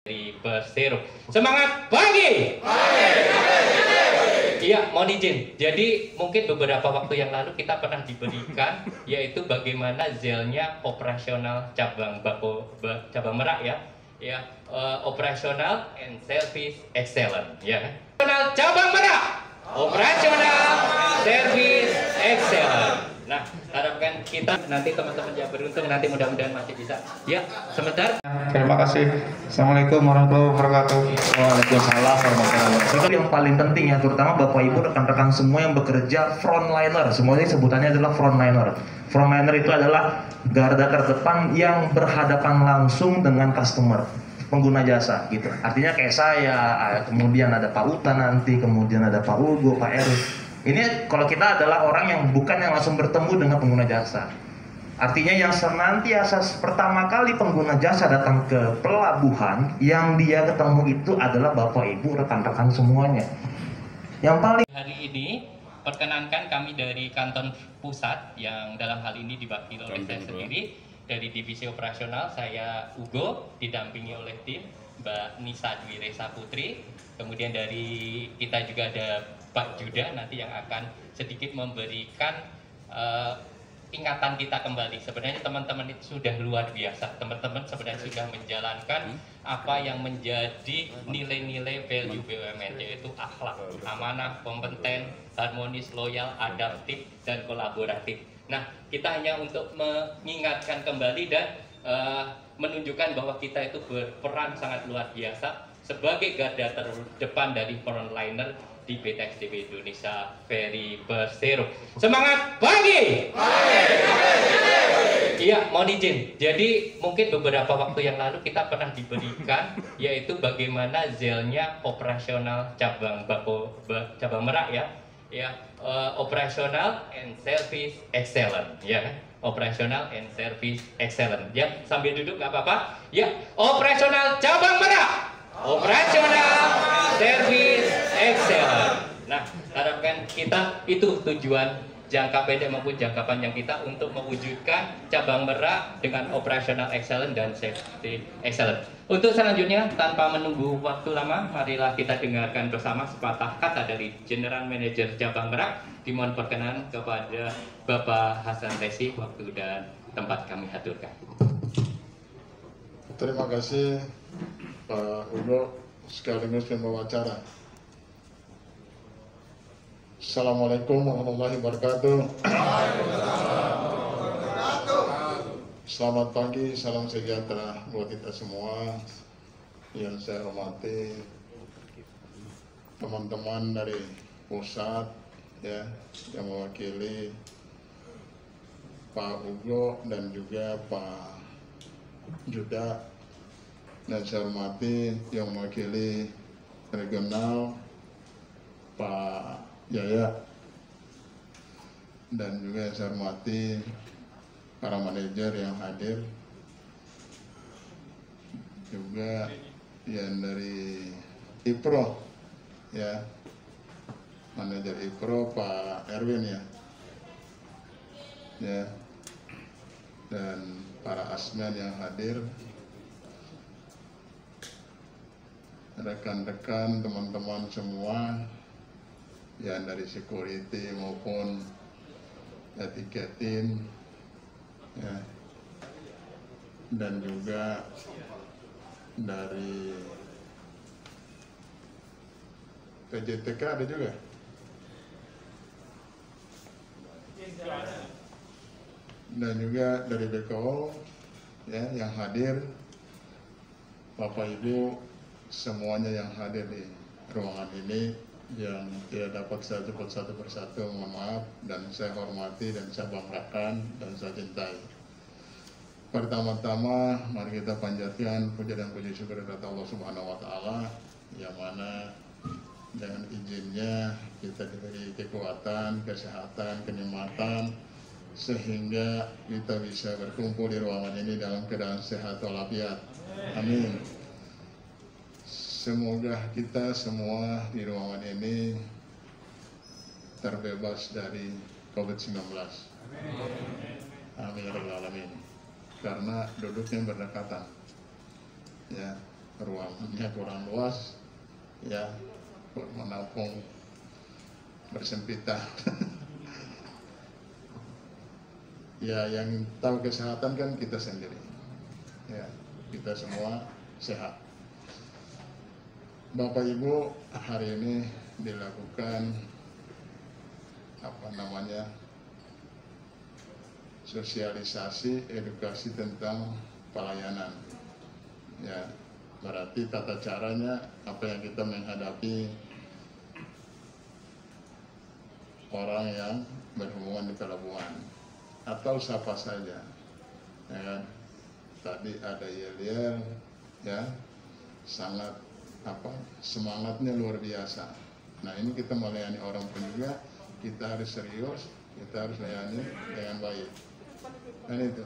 Dari Persero. Semangat pagi! Iya, mohon izin. Jadi mungkin beberapa waktu yang lalu kita pernah diberikan yaitu bagaimana zelnya operasional cabang cabang Merak ya, operasional and service excellent ya. Operasional cabang Merak, operasional service excellent. Nah, harapkan kita nanti teman-teman yang beruntung nanti mudah-mudahan masih bisa. Ya, sebentar. Terima kasih. Assalamualaikum warahmatullahi wabarakatuh. Waalaikumsalam warahmatullahi wabarakatuh. Yang paling penting ya, terutama Bapak Ibu rekan-rekan semua yang bekerja frontliner, semuanya sebutannya adalah frontliner. Frontliner itu adalah garda terdepan yang berhadapan langsung dengan customer, pengguna jasa gitu. Artinya kayak saya, kemudian ada Pak Uta nanti, kemudian ada Pak Ugo, Pak Eri. Ini kalau kita adalah orang yang bukan yang langsung bertemu dengan pengguna jasa. Artinya yang senantiasa pertama kali pengguna jasa datang ke pelabuhan, yang dia ketemu itu adalah Bapak Ibu rekan-rekan semuanya. Yang paling Hari ini perkenankan kami dari kantor pusat yang dalam hal ini diwakili oleh saya sendiri dari divisi operasional, saya Ugo didampingi oleh tim Mbak Nisa Dwi Resa Putri. Kemudian dari kita juga ada Pak Juda nanti yang akan sedikit memberikan ingatan kita kembali. Sebenarnya teman-teman itu sudah luar biasa. Teman-teman sebenarnya sudah menjalankan apa yang menjadi nilai-nilai value BUMN, yaitu akhlak, amanah, kompeten, harmonis, loyal, adaptif, dan kolaboratif. Nah, kita hanya untuk mengingatkan kembali dan menunjukkan bahwa kita itu berperan sangat luar biasa sebagai garda terdepan dari frontliner di PT XDB Indonesia Ferry Persero. Semangat pagi! Iya, mohon izin. Jadi mungkin beberapa waktu yang lalu kita pernah diberikan yaitu bagaimana zelnya operasional cabang Merak ya, operasional and service excellent ya. Operational and service excellent ya. Sambil duduk nggak apa-apa. Ya, operasional cabang Merak. Operasional service excellent. Nah, harapkan kita itu tujuan jangka pendek maupun jangka panjang kita untuk mewujudkan cabang Merak dengan operasional excellent dan safety excellent. Untuk selanjutnya, tanpa menunggu waktu lama, marilah kita dengarkan bersama sepatah kata dari General Manager Cabang Merak. Dimohon perkenan kepada Bapak Hasan Resi, waktu dan tempat kami aturkan. Terima kasih Pak Ugo sekaligus pembawa acara. Assalamualaikum warahmatullahi wabarakatuh. Selamat pagi, salam sejahtera buat kita semua. Yang saya hormati teman-teman dari pusat ya, yang mewakili Pak Ugo dan juga Pak Juda, dan saya hormati yang mewakili regional Pak Yaya, dan juga saya hormati para manajer yang hadir, juga yang dari IPRO ya, manajer IPRO Pak Erwin ya, dan para asmen yang hadir, rekan-rekan, teman-teman semua yang dari security maupun tiketin ya, dan juga dari PJTK ada juga, dan juga dari BKO ya yang hadir, Bapak Ibu semuanya yang hadir di ruangan ini, yang tidak dapat saya sebut satu persatu, mohon maaf, dan saya hormati dan saya banggakan dan saya cintai. Pertama-tama mari kita panjatkan puja dan puji syukur kepada Allah Subhanahu wa Ta'ala, yang mana dengan izinnya kita diberi kekuatan, kesehatan, kenikmatan, sehingga kita bisa berkumpul di ruangan ini dalam keadaan sehat walafiat. Amin. Semoga kita semua di ruangan ini terbebas dari COVID-19. Amin ya rabbal alamin. Karena duduknya berdekatan. Ya. ruangannya kurang luas, ya, menampung bersempitan. Ya, yang tahu kesehatan kan kita sendiri, ya, kita semua sehat. Bapak Ibu, hari ini dilakukan sosialisasi edukasi tentang pelayanan, ya, berarti tata caranya apa yang kita menghadapi orang yang berhubungan di pelabuhan atau siapa saja, ya kan? Tadi ada yel-yel, ya, sangat semangatnya luar biasa. Nah, ini kita melayani orang pun juga kita harus serius, kita harus layani dengan baik. Dan itu.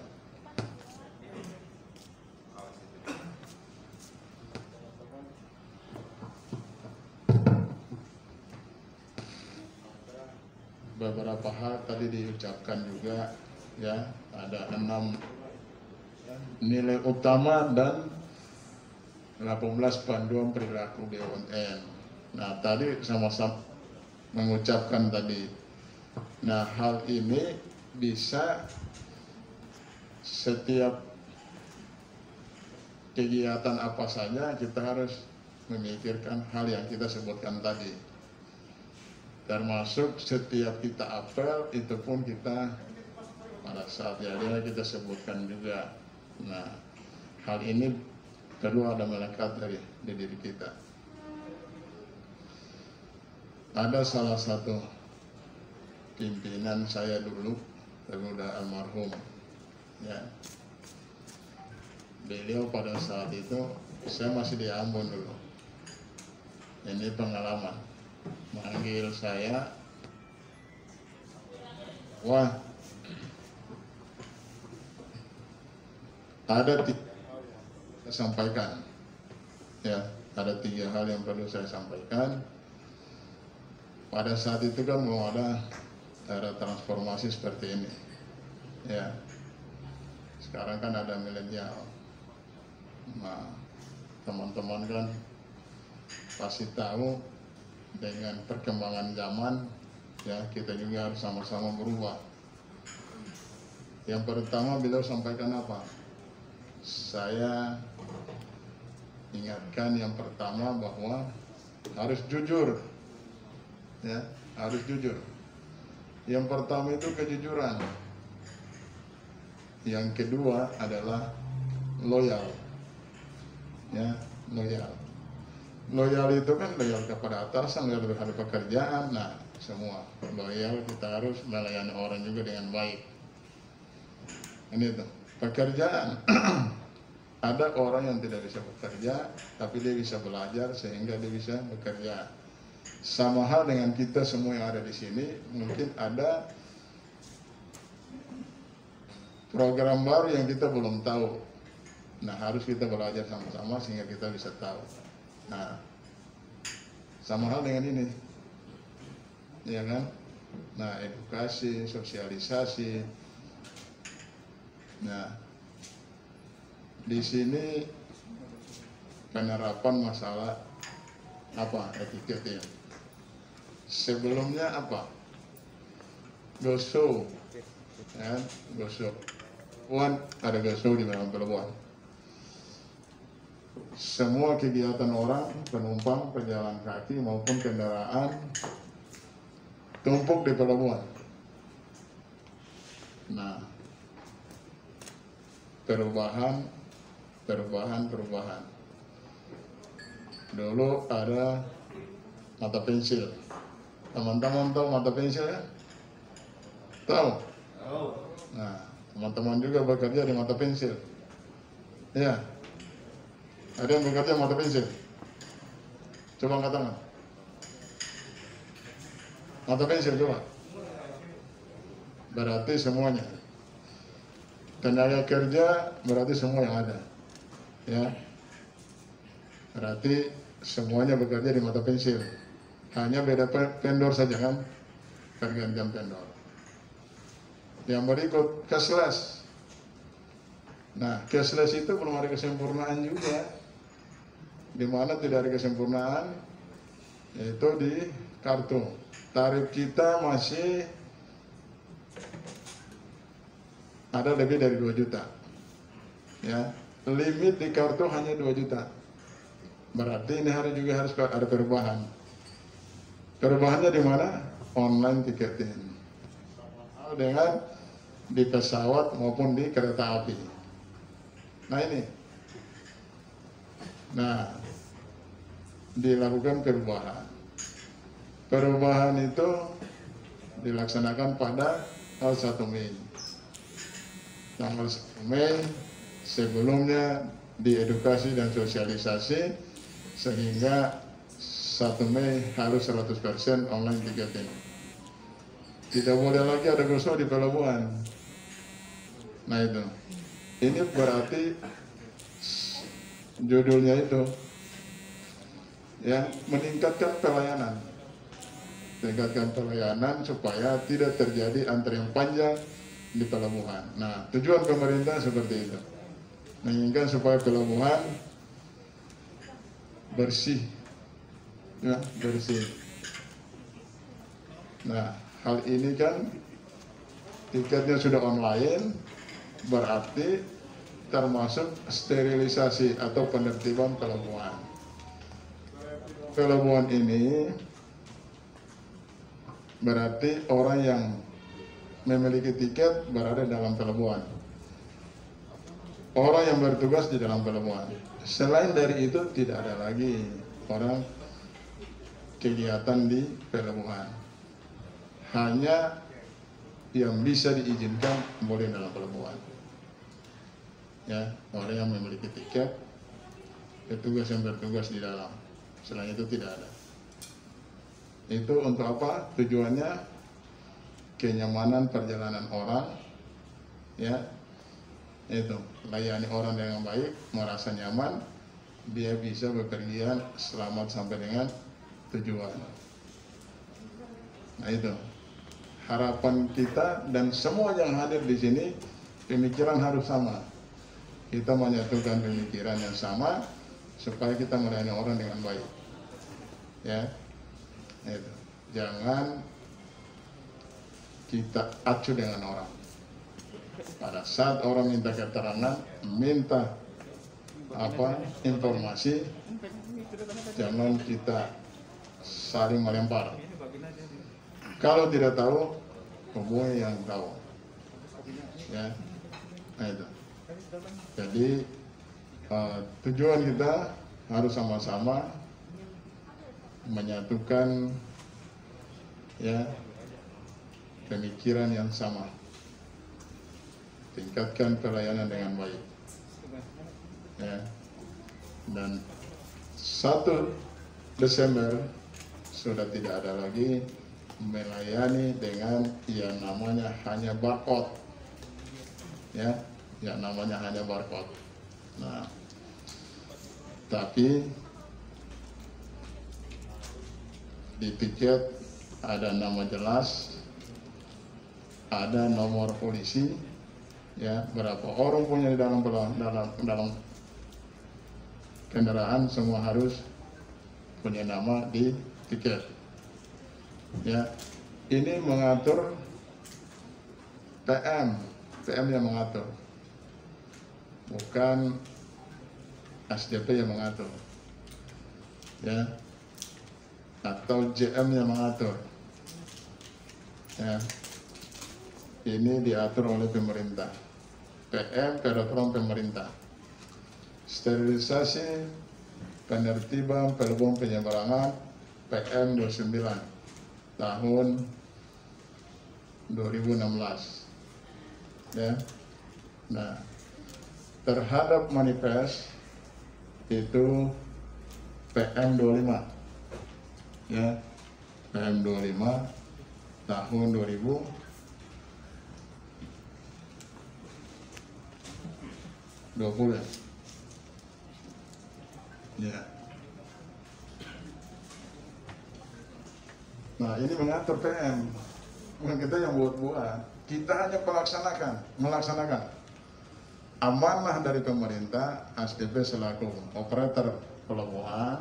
Beberapa hal tadi diucapkan juga, ya, ada 6 nilai utama dan 18 panduan perilaku BUMN. Nah, tadi sama-sama mengucapkan tadi. Nah, hal ini bisa setiap kegiatan apa saja kita harus memikirkan hal yang kita sebutkan tadi. Termasuk setiap kita apel itu pun kita pada saat ya kita sebutkan juga. Nah, hal ini perlu ada melekat dari diri kita. Ada salah satu pimpinan saya dulu, udah almarhum, ya. Beliau pada saat itu saya masih di Ambon dulu. Ini pengalaman, manggil saya, wah, ada 3 saya sampaikan, ya, ada 3 hal yang perlu saya sampaikan. Pada saat itu kan belum ada era transformasi seperti ini, ya. Sekarang kan ada milenial. Nah, teman-teman kan pasti tahu dengan perkembangan zaman, ya, kita juga harus sama-sama berubah. Yang pertama beliau sampaikan apa? Saya ingatkan yang pertama bahwa harus jujur, ya, harus jujur. Yang pertama itu kejujuran. Yang kedua adalah loyal, ya, loyal. Loyal itu kan loyal kepada atasan, loyal terhadap pekerjaan. Nah, semua loyal, kita harus melayani orang juga dengan baik. Ini tuh pekerjaan. Ada orang yang tidak bisa bekerja, tapi dia bisa belajar sehingga dia bisa bekerja. Sama hal dengan kita semua yang ada di sini, mungkin ada program baru yang kita belum tahu. Nah, harus kita belajar sama-sama sehingga kita bisa tahu. Nah, sama hal dengan ini, ya kan? Nah, edukasi, sosialisasi. Nah, di sini penerapan masalah etiketnya. Sebelumnya go show, ya, go show. Ada go show di dalam pelabuhan. Semua kegiatan orang, penumpang, pejalan kaki maupun kendaraan tumpuk di pelabuhan. Nah, perubahan. Dulu ada mata pensil. Teman-teman tahu mata pensil ya? Tahu? Nah, teman-teman juga bekerja di mata pensil. Ya. Ada yang bekerja mata pensil? Coba angkat tangan. Mata pensil coba. Berarti semuanya. Tenaga kerja berarti semua yang ada. Ya. Berarti semuanya bekerja di mata pensil. Hanya beda vendor saja kan? Pergantian vendor. Yang berikut cashless. Nah, cashless itu belum ada kesempurnaan juga. di mana tidak ada kesempurnaan, yaitu di kartu. Tarif kita masih ada lebih dari 2 juta. Ya, limit di kartu hanya 2 juta. Berarti ini juga harus ada perubahan. Perubahannya di mana? Online tiketing. Dengan di pesawat maupun di kereta api. Nah ini. Nah, dilakukan perubahan. Perubahan itu dilaksanakan pada tanggal 1 Mei. Tanggal 1 Mei sebelumnya diedukasi dan sosialisasi sehingga 1 Mei harus 100% online tiketing. Tidak boleh lagi ada gosok di pelabuhan. Nah itu. Ini berarti judulnya itu ya, meningkatkan pelayanan. Tingkatkan pelayanan supaya tidak terjadi antrian panjang di pelabuhan. Nah, tujuan pemerintah seperti itu. Menginginkan supaya pelabuhan bersih. Ya, bersih. Nah, hal ini kan tiketnya sudah online, berarti termasuk sterilisasi atau penertiban pelabuhan. Pelabuhan ini berarti orang yang memiliki tiket berada dalam pelabuhan. Orang yang bertugas di dalam pelabuhan. Selain dari itu tidak ada lagi orang kegiatan di pelabuhan. Hanya yang bisa diizinkan boleh dalam pelabuhan. Ya, orang yang memiliki tiket, petugas yang bertugas di dalam. Selain itu tidak ada. Itu untuk apa? Tujuannya kenyamanan perjalanan orang, ya, itu layani orang dengan baik, merasa nyaman, dia bisa bepergian selamat sampai dengan tujuan. Nah itu harapan kita dan semua yang hadir di sini, pemikiran harus sama. Kita menyatukan pemikiran yang sama supaya kita melayani orang dengan baik. Ya. Itu. Jangan kita acuh dengan orang. Pada saat orang minta keterangan, minta informasi, jangan kita saling melempar. Kalau tidak tahu, hubungi yang tahu. Ya, nah itu. Jadi tujuan kita harus sama-sama menyatukan ya pemikiran yang sama, tingkatkan pelayanan dengan baik ya. Dan 1 Desember sudah tidak ada lagi melayani dengan yang namanya hanya barcode ya, yang namanya hanya barcode. Nah, tapi di tiket ada nama jelas, ada nomor polisi, ya berapa orang punya di dalam kendaraan, semua harus punya nama di tiket. Ya, ini mengatur PM yang mengatur, bukan SDP yang mengatur. Ya. Atau JM yang mengatur. Ya. Ini diatur oleh pemerintah. PM peraturan pemerintah. Sterilisasi, penertiban, pelabuhan penyeberangan PM 29 tahun 2016. Ya. Nah, terhadap manifest itu PM 25. Ya, PM 25 tahun 2020 ya. Nah, ini mengatur PM, bukan kita yang buat-buat. Kita hanya melaksanakan amanah dari pemerintah, ASDP selaku operator pelabuhan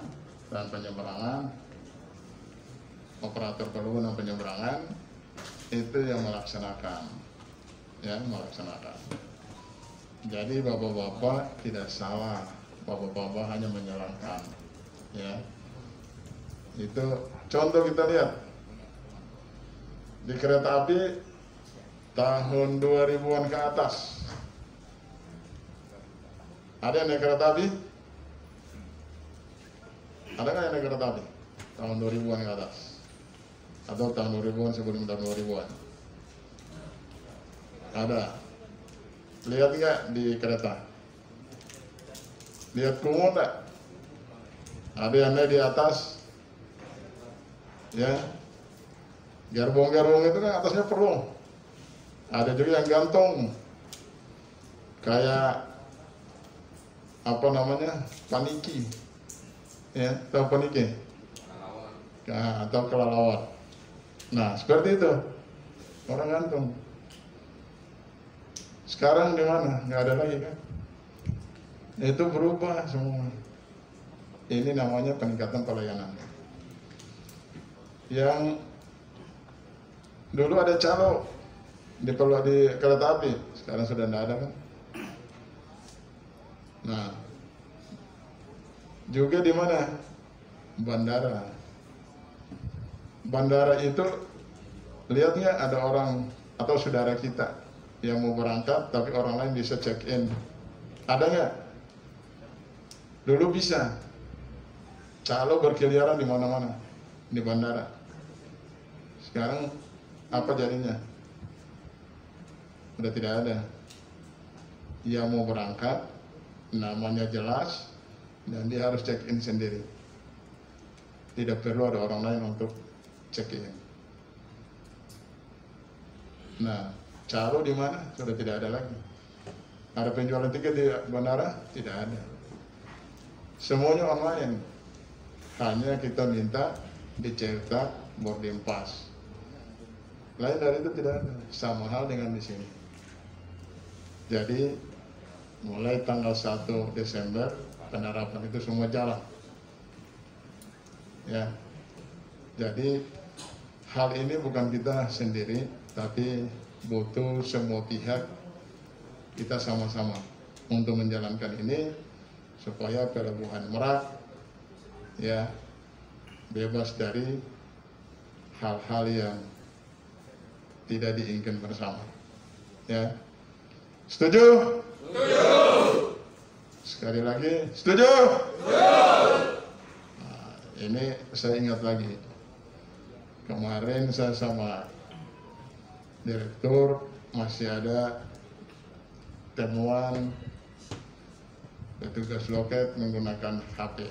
dan penyeberangan, operator pelabuhan dan penyeberangan itu yang melaksanakan, ya melaksanakan. Jadi bapak-bapak tidak salah, bapak-bapak hanya menjalankan, ya. Itu contoh kita lihat di kereta api tahun 2000-an ke atas. Ada yang naik kereta api? Ada nggak yang naik kereta api? Tahun 2000-an ke atas? Atau tahun 2000-an sebelum tahun 2000-an? Ada. Lihat nggak di kereta? Lihat kumur nggak? Ada yang naik di atas, ya. Gerbong-gerbong itu kan atasnya perlu. Ada juga yang gantung, kayak apa namanya, paniki, ya, tahu paniki? Nah, atau kelelawar. Nah, seperti itu, orang gantung. Sekarang di mana? Nggak ada lagi kan? Itu berubah semua. Ini namanya peningkatan pelayanan. Yang dulu ada calo di kereta api, sekarang sudah tidak ada kan? Nah, juga di mana? Bandara. Bandara itu lihatnya ada orang atau saudara kita yang mau berangkat, tapi orang lain bisa check in. Ada nggak? Dulu bisa. Calo berkeliaran di mana-mana di bandara. Sekarang apa jadinya? Udah tidak ada. Yang mau berangkat, namanya jelas, dan dia harus check in sendiri. Tidak perlu ada orang lain untuk check in. Nah, calo di mana? Sudah tidak ada lagi. Ada penjualan tiket di bandara? Tidak ada. Semuanya online. Hanya kita minta dicetak boarding pass. Lain dari itu tidak ada. Sama hal dengan di sini. Jadi mulai tanggal 1 Desember penerapan itu semua jalan. Ya. Jadi hal ini bukan kita sendiri, tapi butuh semua pihak, kita sama-sama untuk menjalankan ini supaya pelabuhan Merak, ya, bebas dari hal-hal yang tidak diinginkan bersama. Ya, setuju? Setuju. Sekali lagi, setuju? Setuju. Nah, ini saya ingat lagi, kemarin saya sama direktur masih ada temuan petugas loket menggunakan HP.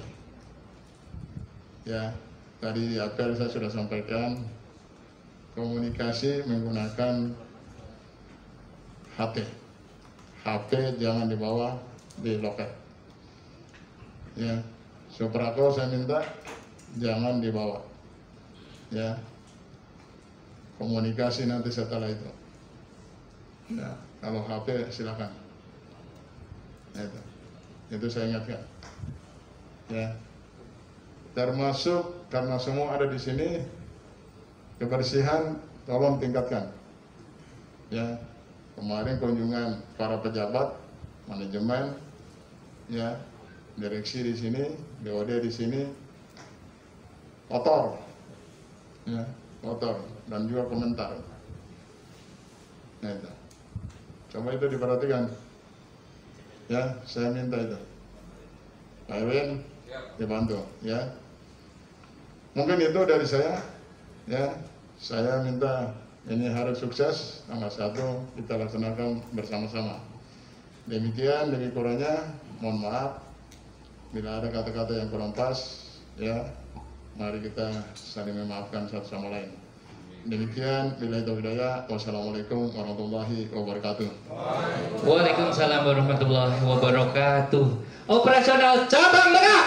Ya, tadi di apel saya sudah sampaikan komunikasi menggunakan HP. HP jangan dibawa di loket. Ya, Suprako saya minta jangan dibawa. Ya, komunikasi nanti setelah itu. Ya, kalau HP silakan. Itu saya ingatkan. Ya. Termasuk karena semua ada di sini, kebersihan tolong tingkatkan. Ya, kemarin kunjungan para pejabat, manajemen, ya, direksi di sini, BOD di sini, kotor, ya, kotor, dan juga komentar. Nah, itu. Coba itu diperhatikan. Ya, saya minta itu. Pak Erwin, dibantu, ya. Mungkin itu dari saya, ya. Saya minta ini harus sukses, tanggal 1 kita laksanakan bersama-sama. Demikian, lebih kurangnya, mohon maaf bila ada kata-kata yang kurang pas, ya. Mari kita saling memaafkan satu sama lain. Demikian, billahi taufiq hidayah. Wassalamualaikum warahmatullahi wabarakatuh. Waalaikumsalam warahmatullahi wabarakatuh. Operasional Cabang Merak.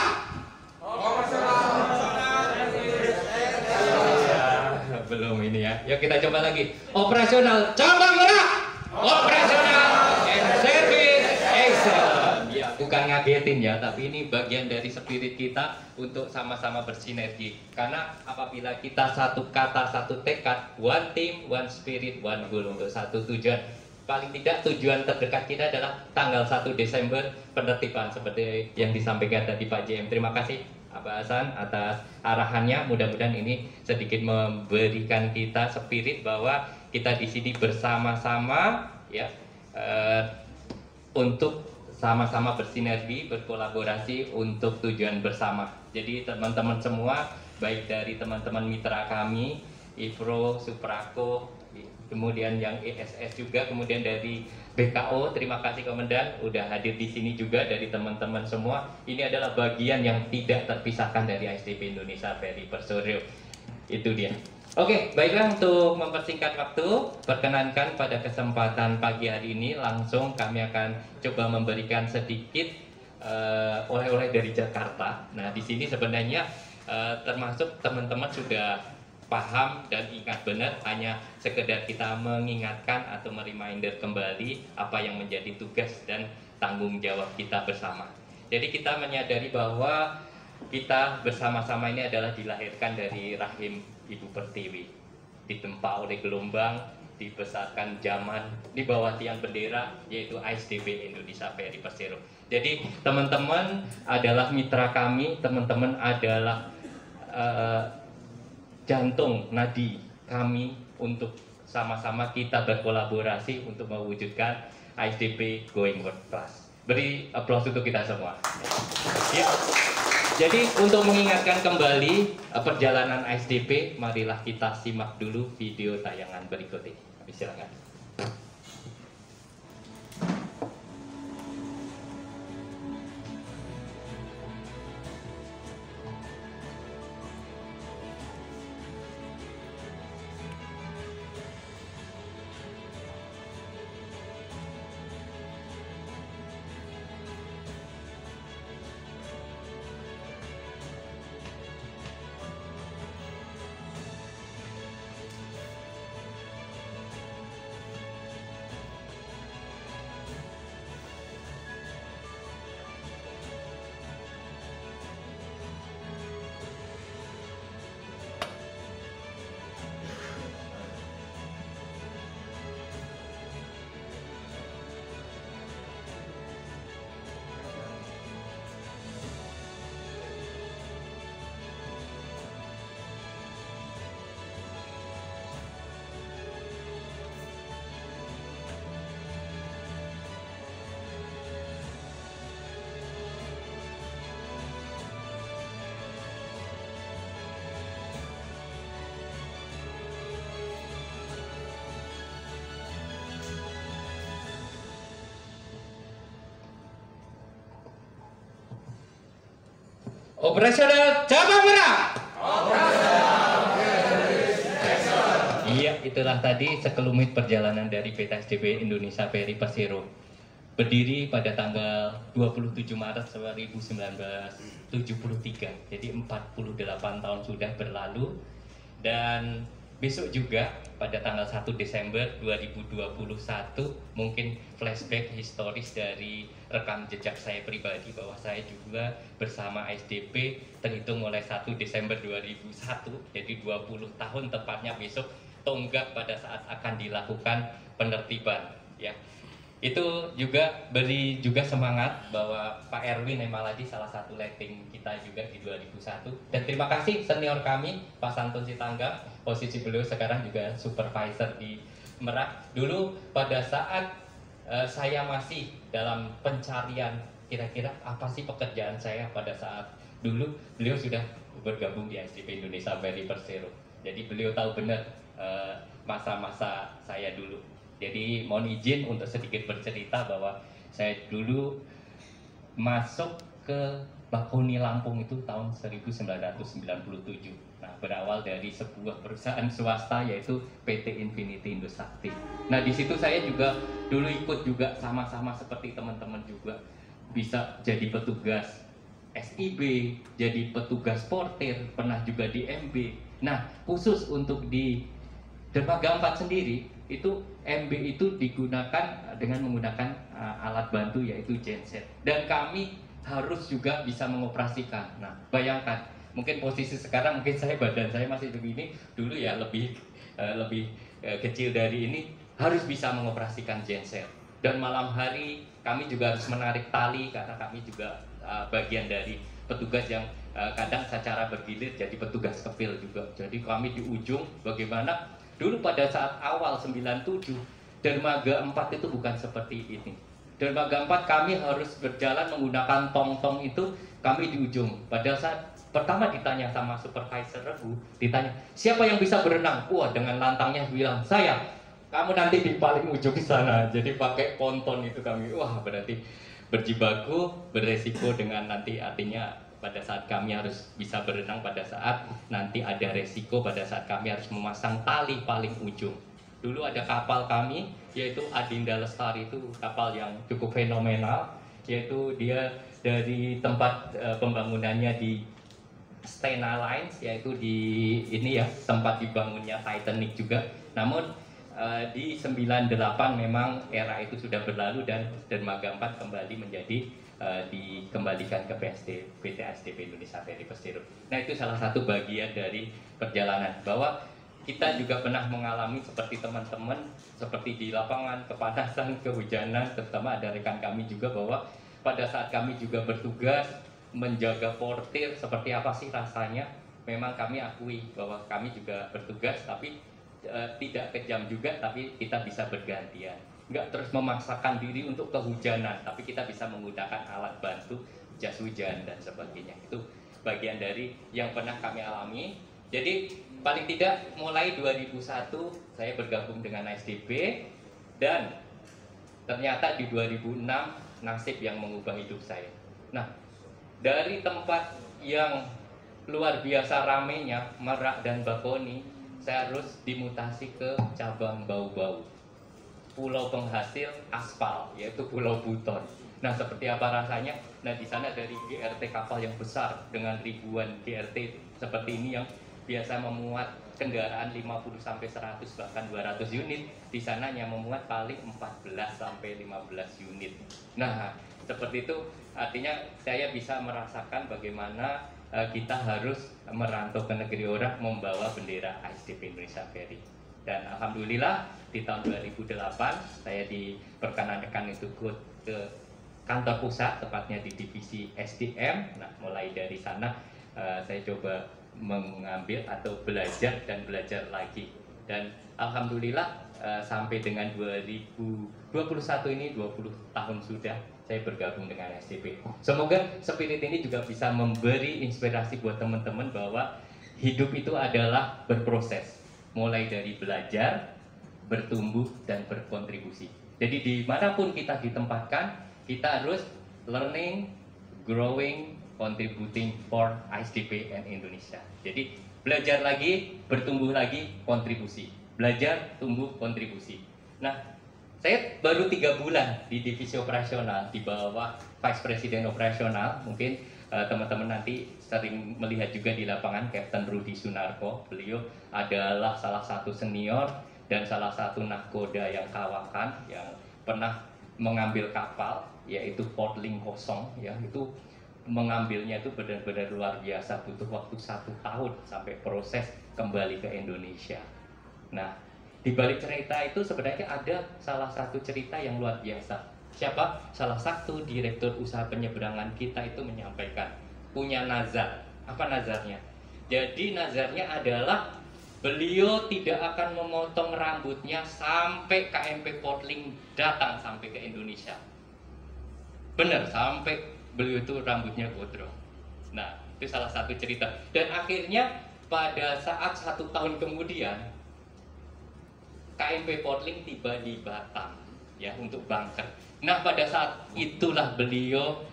Belum ini ya. Yuk kita coba lagi. Operasional Cabang Merak. Operasional and Service Excellent. Ya, bukan ngatur ngagetin ya, tapi ini bagian dari spirit kita untuk sama-sama bersinergi. Karena apabila kita satu kata, satu tekad, one team, one spirit, one goal untuk satu tujuan. Paling tidak tujuan terdekat kita adalah tanggal 1 Desember penertiban seperti yang disampaikan tadi Pak JM. Terima kasih Pak Hasan atas arahannya. Mudah-mudahan ini sedikit memberikan kita spirit bahwa kita di sini bersama-sama ya untuk sama-sama bersinergi, berkolaborasi untuk tujuan bersama. Jadi teman-teman semua, baik dari teman-teman mitra kami, IFRO, Suprako, kemudian yang ESS juga, kemudian dari BKO, terima kasih Komandan, udah hadir di sini juga dari teman-teman semua. Ini adalah bagian yang tidak terpisahkan dari ASDP Indonesia Ferry Persero. Itu dia. Oke, baiklah, untuk mempersingkat waktu, perkenankan pada kesempatan pagi hari ini langsung kami akan coba memberikan sedikit oleh-oleh dari Jakarta. Nah, di sini sebenarnya termasuk teman-teman sudah paham dan ingat benar, hanya sekedar kita mengingatkan atau mereminder kembali apa yang menjadi tugas dan tanggung jawab kita bersama. Jadi kita menyadari bahwa kita bersama-sama ini adalah dilahirkan dari rahim Ibu Pertiwi, ditempa oleh gelombang, dibesarkan zaman di bawah tiang bendera yaitu ASDP Indonesia Ferry Persero. Jadi teman-teman adalah mitra kami, teman-teman adalah jantung nadi kami untuk sama-sama kita berkolaborasi untuk mewujudkan ASDP Going World Class. Beri aplaus untuk kita semua. Ya. Jadi untuk mengingatkan kembali perjalanan ASDP, marilah kita simak dulu video tayangan berikut ini. Silakan. Operasional cabang merah. Iya, itulah tadi sekelumit perjalanan dari PT ASDP Indonesia Ferry Persero. Berdiri pada tanggal 27 Maret 1973. Jadi 48 tahun sudah berlalu, dan besok juga pada tanggal 1 Desember 2021 mungkin flashback historis dari rekam jejak saya pribadi bahwa saya juga bersama ASDP terhitung mulai 1 Desember 2001, jadi 20 tahun tepatnya besok tonggak pada saat akan dilakukan penertiban ya. Itu juga beri juga semangat bahwa Pak Erwin Emaladi salah satu letting kita juga di 2001, dan terima kasih senior kami Pak Santun Sitanggap, posisi beliau sekarang juga supervisor di Merak. Dulu pada saat saya masih dalam pencarian kira-kira apa sih pekerjaan saya pada saat dulu, beliau sudah bergabung di ASDP Indonesia Ferry Persero. Jadi beliau tahu benar masa-masa saya dulu. Jadi mohon izin untuk sedikit bercerita bahwa saya dulu masuk ke Bakuni Lampung itu tahun 1997. Nah, berawal dari sebuah perusahaan swasta yaitu PT Infinity Indosakti. Nah, di situ saya juga dulu ikut juga sama-sama seperti teman-teman juga bisa jadi petugas SIB, jadi petugas portir, pernah juga di MB. Nah, khusus untuk di Dermaga 4 sendiri itu MB itu digunakan dengan menggunakan alat bantu yaitu genset, dan kami harus juga bisa mengoperasikan. Nah, bayangkan, mungkin posisi sekarang mungkin badan saya masih begini, dulu ya lebih kecil dari ini, harus bisa mengoperasikan genset. Dan malam hari kami juga harus menarik tali karena kami juga bagian dari petugas yang kadang secara bergilir jadi petugas kepil juga. Jadi kami di ujung, bagaimana dulu pada saat awal 97 dermaga 4 itu bukan seperti ini. Dermaga 4 kami harus berjalan menggunakan tong-tong itu, kami di ujung. Pada saat pertama ditanya sama supervisor Regu, ditanya siapa yang bisa berenang? Wah, dengan lantangnya bilang saya. Kamu nanti di paling ujung sana. Jadi pakai ponton itu kami. Wah, berarti berjibaku, beresiko dengan nanti artinya pada saat kami harus bisa berenang, pada saat nanti ada resiko pada saat kami harus memasang tali paling ujung. Dulu ada kapal kami yaitu Adinda Lestari, itu kapal yang cukup fenomenal, yaitu dia dari tempat pembangunannya di Stena Lines, yaitu di ini ya tempat dibangunnya Titanic juga. Namun di 98 memang era itu sudah berlalu dan dermaga 4 kembali menjadi dikembalikan ke PT ASDP Indonesia Ferry Persero. Nah, itu salah satu bagian dari perjalanan, bahwa kita juga pernah mengalami seperti teman-teman, seperti di lapangan, kepanasan, kehujanan, terutama ada rekan kami juga, bahwa pada saat kami juga bertugas menjaga portir, seperti apa sih rasanya. Memang kami akui bahwa kami juga bertugas, tapi tidak kejam juga, tapi kita bisa bergantian. Nggak terus memaksakan diri untuk kehujanan, tapi kita bisa menggunakan alat bantu, jas hujan, dan sebagainya. Itu bagian dari yang pernah kami alami. Jadi paling tidak mulai 2001 saya bergabung dengan ASDP, dan ternyata di 2006 nasib yang mengubah hidup saya. Nah, dari tempat yang luar biasa ramenya, Merak dan Bakoni, saya harus dimutasi ke cabang Bau-Bau, pulau penghasil aspal, yaitu Pulau Buton. Nah, seperti apa rasanya? Nah, di sana dari GRT kapal yang besar dengan ribuan GRT seperti ini yang biasa memuat kendaraan 50 sampai 100 bahkan 200 unit, di sana hanya memuat paling 14 sampai 15 unit. Nah, seperti itu artinya saya bisa merasakan bagaimana kita harus merantau ke negeri orang membawa bendera ASDP Indonesia Ferry. Dan alhamdulillah di tahun 2008 saya diperkenankan untuk ke kantor pusat, tepatnya di divisi SDM. Nah, mulai dari sana saya coba mengambil atau belajar dan belajar lagi. Dan alhamdulillah sampai dengan 2021 ini 20 tahun sudah saya bergabung dengan ASDP. Semoga spirit ini juga bisa memberi inspirasi buat teman-teman bahwa hidup itu adalah berproses, mulai dari belajar, bertumbuh, dan berkontribusi. Jadi dimanapun kita ditempatkan, kita harus learning, growing, contributing for ASDP and Indonesia. Jadi belajar lagi, bertumbuh lagi, kontribusi. Belajar, tumbuh, kontribusi. Nah, saya baru 3 bulan di divisi operasional di bawah Vice President operasional. Mungkin teman-teman nanti sering melihat juga di lapangan Kapten Rudi Sunarko. Beliau adalah salah satu senior dan salah satu nahkoda yang kawakan yang pernah mengambil kapal, yaitu Portling kosong, ya itu mengambilnya itu benar-benar luar biasa, butuh waktu 1 tahun sampai proses kembali ke Indonesia. Nah, di balik cerita itu sebenarnya ada salah satu cerita yang luar biasa. Siapa? Salah satu direktur usaha penyeberangan kita itu menyampaikan, punya nazar. Apa nazarnya? Jadi nazarnya adalah beliau tidak akan memotong rambutnya sampai KMP Portling datang sampai ke Indonesia. Benar, sampai beliau itu rambutnya gondrong. Nah, itu salah satu cerita. Dan akhirnya pada saat 1 tahun kemudian KMP Portling tiba di Batam ya untuk bunker. Nah, pada saat itulah beliau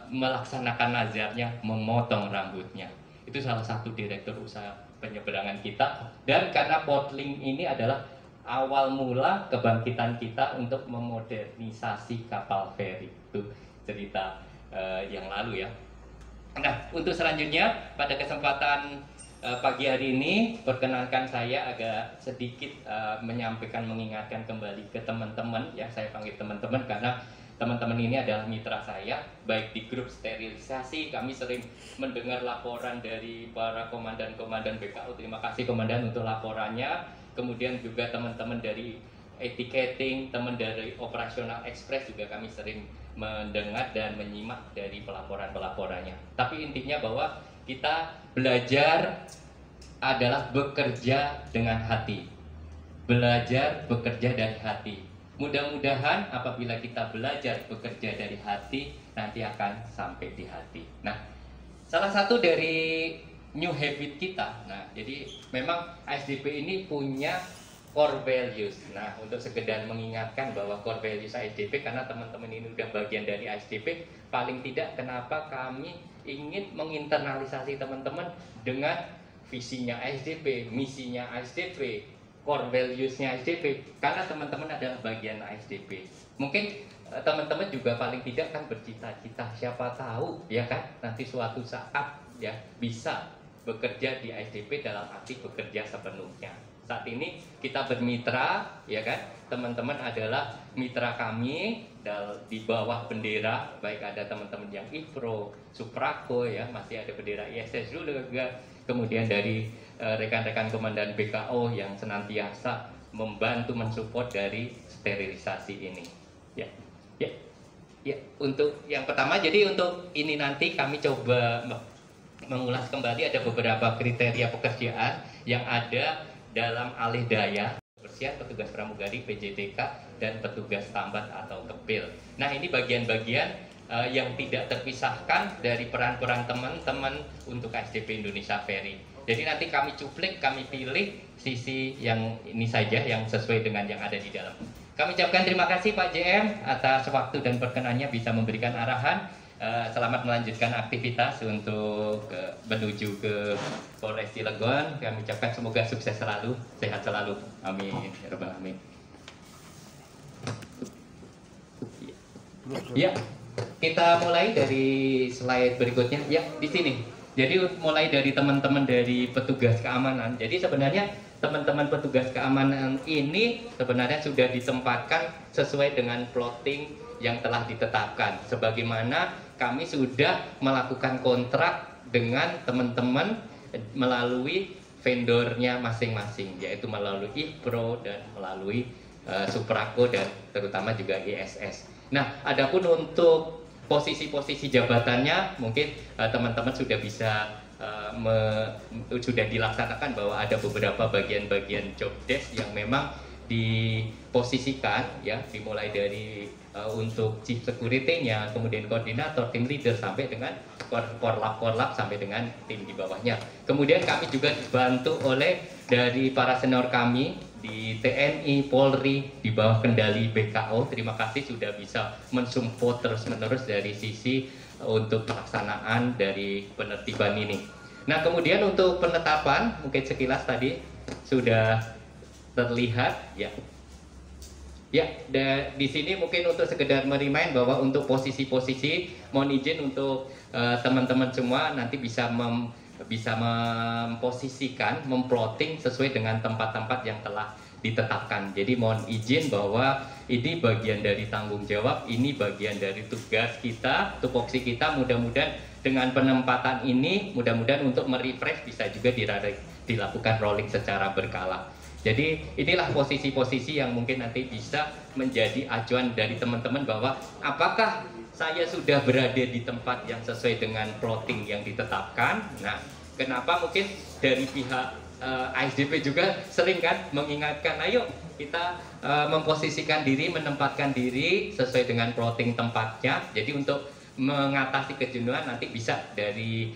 melaksanakan nazarnya memotong rambutnya. Itu salah satu direktur usaha penyeberangan kita, dan karena Portling ini adalah awal mula kebangkitan kita untuk memodernisasi kapal feri. Itu cerita yang lalu ya. Nah, untuk selanjutnya pada kesempatan pagi hari ini perkenankan saya agak sedikit menyampaikan, mengingatkan kembali ke teman-teman ya, saya panggil teman-teman karena teman-teman ini adalah mitra saya, baik di grup sterilisasi. Kami sering mendengar laporan dari para komandan-komandan BKO. Terima kasih komandan untuk laporannya. Kemudian juga teman-teman dari etiqueting, teman dari operasional ekspres juga kami sering mendengar dan menyimak dari pelaporan-pelaporannya. Tapi intinya bahwa kita belajar adalah bekerja dengan hati. Belajar bekerja dari hati. Mudah-mudahan apabila kita belajar bekerja dari hati, nanti akan sampai di hati. Nah, salah satu dari new habit kita, nah jadi memang ASDP ini punya core values. Nah, untuk sekedar mengingatkan bahwa core values ASDP, karena teman-teman ini udah bagian dari ASDP, paling tidak kenapa kami ingin menginternalisasi teman-teman dengan visinya ASDP, misinya ASDP, core values-nya ASDP, karena teman-teman adalah bagian ASDP. Mungkin teman-teman juga paling tidak kan bercita-cita, siapa tahu ya kan nanti suatu saat ya bisa bekerja di ASDP dalam arti bekerja sepenuhnya. Saat ini kita bermitra ya kan, teman-teman adalah mitra kami di bawah bendera, baik ada teman-teman yang IPRO, Suprako ya, masih ada bendera ISS juga, kemudian dari rekan-rekan komandan BKO yang senantiasa membantu mensupport dari sterilisasi ini. Ya, untuk yang pertama, jadi untuk ini nanti kami coba mengulas kembali ada beberapa kriteria pekerjaan yang ada dalam alih daya kebersihan petugas pramugari, PJTK, dan petugas tambat atau kepil. Nah, ini bagian-bagian yang tidak terpisahkan dari peran-peran teman-teman untuk ASDP Indonesia Ferry. Jadi nanti kami cuplik, kami pilih sisi yang ini saja yang sesuai dengan yang ada di dalam. Kami ucapkan terima kasih Pak JM atas waktu dan perkenannya bisa memberikan arahan. Selamat melanjutkan aktivitas untuk menuju ke Polres Cilegon. Kami ucapkan semoga sukses selalu, sehat selalu. Amin. Ya Rabbal Alamin. Ya, kita mulai dari slide berikutnya. Ya, di sini. Jadi mulai dari teman-teman dari petugas keamanan. Jadi sebenarnya teman-teman petugas keamanan ini sebenarnya sudah ditempatkan sesuai dengan plotting yang telah ditetapkan. Sebagaimana kami sudah melakukan kontrak dengan teman-teman melalui vendornya masing-masing, yaitu melalui IPRO dan melalui Suprako dan terutama juga ISS. Nah, adapun untuk posisi-posisi jabatannya mungkin teman-teman sudah bisa sudah dilaksanakan bahwa ada beberapa bagian-bagian job desk yang memang diposisikan ya, dimulai dari untuk chief security-nya, kemudian koordinator, tim leader sampai dengan korlap sampai dengan tim di bawahnya. Kemudian kami juga dibantu oleh dari para senior kami di TNI, Polri, di bawah kendali BKO. Terima kasih sudah bisa mensupport terus-menerus dari sisi untuk pelaksanaan dari penertiban ini. Nah, kemudian untuk penetapan, mungkin sekilas tadi sudah terlihat ya. Ya, di sini mungkin untuk sekedar merimain bahwa untuk posisi-posisi mohon izin untuk teman-teman semua nanti bisa memposisikan, memplotting sesuai dengan tempat-tempat yang telah ditetapkan. Jadi mohon izin bahwa ini bagian dari tanggung jawab, ini bagian dari tugas kita, tupoksi kita. Mudah-mudahan dengan penempatan ini, mudah-mudahan untuk merefresh bisa juga dilakukan rolling secara berkala. Jadi inilah posisi-posisi yang mungkin nanti bisa menjadi acuan dari teman-teman bahwa apakah saya sudah berada di tempat yang sesuai dengan plotting yang ditetapkan. Nah, kenapa mungkin dari pihak ASDP juga sering kan mengingatkan, ayo kita memposisikan diri, menempatkan diri sesuai dengan plotting tempatnya. Jadi untuk mengatasi kejenuhan nanti bisa dari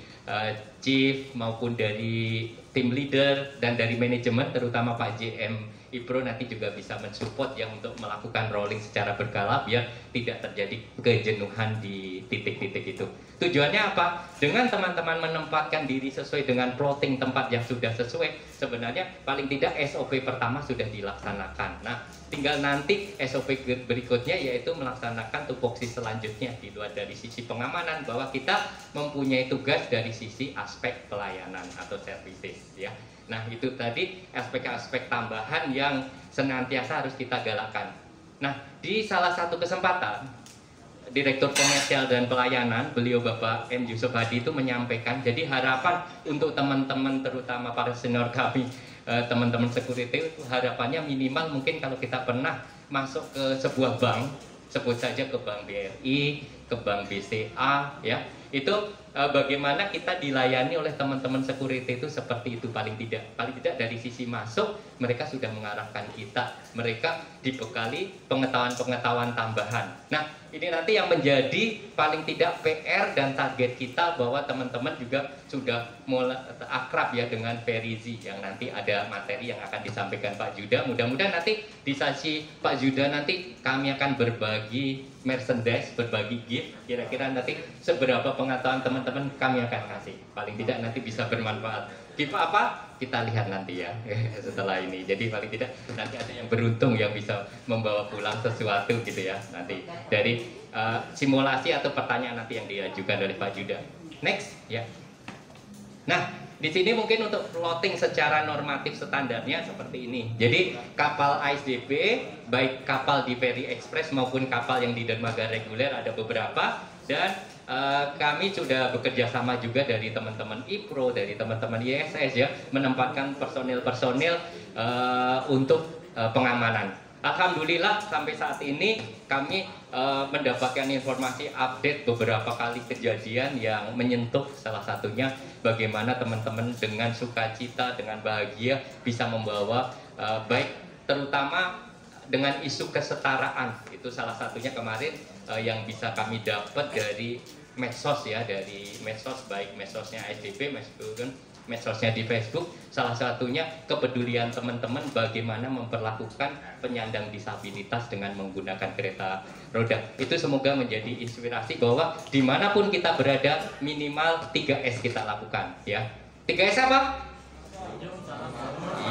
chief maupun dari tim leader dan dari manajemen, terutama Pak JM IPRO nanti juga bisa mensupport yang untuk melakukan rolling secara berkala biar tidak terjadi kejenuhan di titik-titik itu. Tujuannya apa? Dengan teman-teman menempatkan diri sesuai dengan plotting tempat yang sudah sesuai, sebenarnya paling tidak SOP pertama sudah dilaksanakan. Nah, tinggal nanti SOP berikutnya yaitu melaksanakan tupoksi selanjutnya di luar dari sisi pengamanan, bahwa kita mempunyai tugas dari sisi aspek pelayanan atau services ya. Nah, itu tadi aspek-aspek tambahan yang senantiasa harus kita galakkan. Nah, di salah satu kesempatan Direktur Komersial dan Pelayanan, beliau Bapak M. Yusuf Hadi itu menyampaikan, jadi harapan untuk teman-teman terutama para senior kami, teman-teman security, harapannya minimal mungkin kalau kita pernah masuk ke sebuah bank, sebut saja ke Bank BRI, ke Bank BCA, ya, itu bagaimana kita dilayani oleh teman-teman security itu seperti itu, paling tidak dari sisi masuk mereka sudah mengarahkan kita, mereka dibekali pengetahuan-pengetahuan tambahan. Nah, ini nanti yang menjadi paling tidak PR dan target kita, bahwa teman-teman juga sudah mulai akrab ya dengan Verizi, yang nanti ada materi yang akan disampaikan Pak Juda. Mudah-mudahan nanti di sesi Pak Juda nanti kami akan berbagi merchandise, berbagi gift, kira-kira nanti seberapa pengetahuan teman-teman kami akan kasih, paling tidak nanti bisa bermanfaat. Gift apa? Kita lihat nanti ya setelah ini. Jadi paling tidak nanti ada yang beruntung yang bisa membawa pulang sesuatu gitu ya, nanti dari simulasi atau pertanyaan nanti yang diajukan oleh Pak Juda. Next ya. Nah, di sini mungkin untuk plotting secara normatif standarnya seperti ini. Jadi kapal ASDP, baik kapal di Ferry Express maupun kapal yang di dermaga reguler ada beberapa, dan kami sudah bekerja sama juga dari teman-teman IPRO, dari teman-teman ISS ya, menempatkan personil-personil untuk pengamanan. Alhamdulillah sampai saat ini kami mendapatkan informasi update beberapa kali kejadian yang menyentuh, salah satunya bagaimana teman-teman dengan sukacita, dengan bahagia bisa membawa baik terutama dengan isu kesetaraan, itu salah satunya kemarin yang bisa kami dapat dari medsos ya, dari medsos, baik medsosnya ASDP maupun medsosnya di Facebook. Salah satunya kepedulian teman-teman bagaimana memperlakukan penyandang disabilitas dengan menggunakan kereta roda. Itu semoga menjadi inspirasi bahwa dimanapun kita berada minimal 3S kita lakukan ya. 3S apa?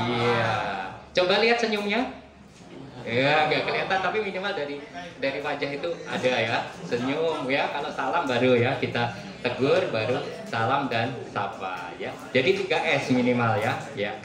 Iya. Coba lihat senyumnya. Ya, nggak kelihatan tapi minimal dari wajah itu ada ya, senyum ya. Kalau salam baru ya kita tegur, baru salam dan sapa ya. Jadi 3S minimal ya. Ya,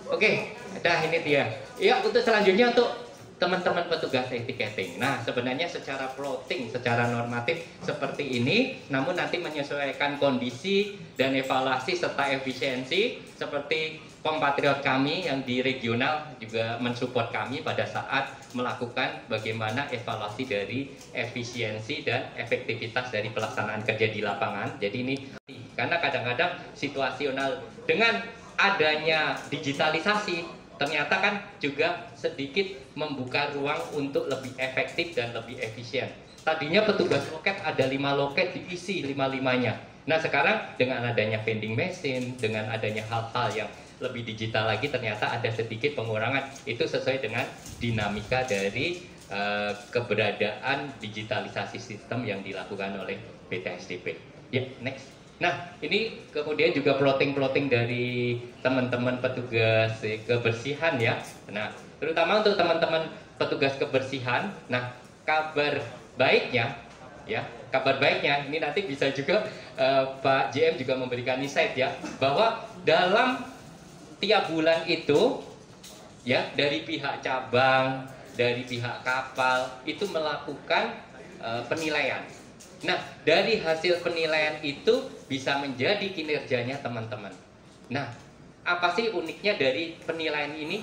oke. Dah ini dia. Ya, untuk selanjutnya untuk teman-teman petugas ticketing. Nah, sebenarnya secara plotting, secara normatif seperti ini, namun nanti menyesuaikan kondisi dan evaluasi serta efisiensi seperti kompatriot kami yang di regional juga mensupport kami pada saat melakukan bagaimana evaluasi dari efisiensi dan efektivitas dari pelaksanaan kerja di lapangan. Jadi ini karena kadang-kadang situasional dengan adanya digitalisasi ternyata kan juga sedikit membuka ruang untuk lebih efektif dan lebih efisien. Tadinya petugas loket ada 5 loket diisi 5-5-nya. Nah sekarang dengan adanya vending machine, dengan adanya hal-hal yang lebih digital lagi, ternyata ada sedikit pengurangan. Itu sesuai dengan dinamika dari keberadaan digitalisasi sistem yang dilakukan oleh PT SDP. Ya, next. Nah, ini kemudian juga plotting dari teman-teman petugas kebersihan ya. Nah, terutama untuk teman-teman petugas kebersihan. Nah, kabar baiknya ya, kabar baiknya ini nanti bisa juga Pak JM juga memberikan insight ya, bahwa dalam tiap bulan itu ya dari pihak cabang, dari pihak kapal itu melakukan penilaian. Nah, dari hasil penilaian itu bisa menjadi kinerjanya teman-teman. Nah, apa sih uniknya dari penilaian ini?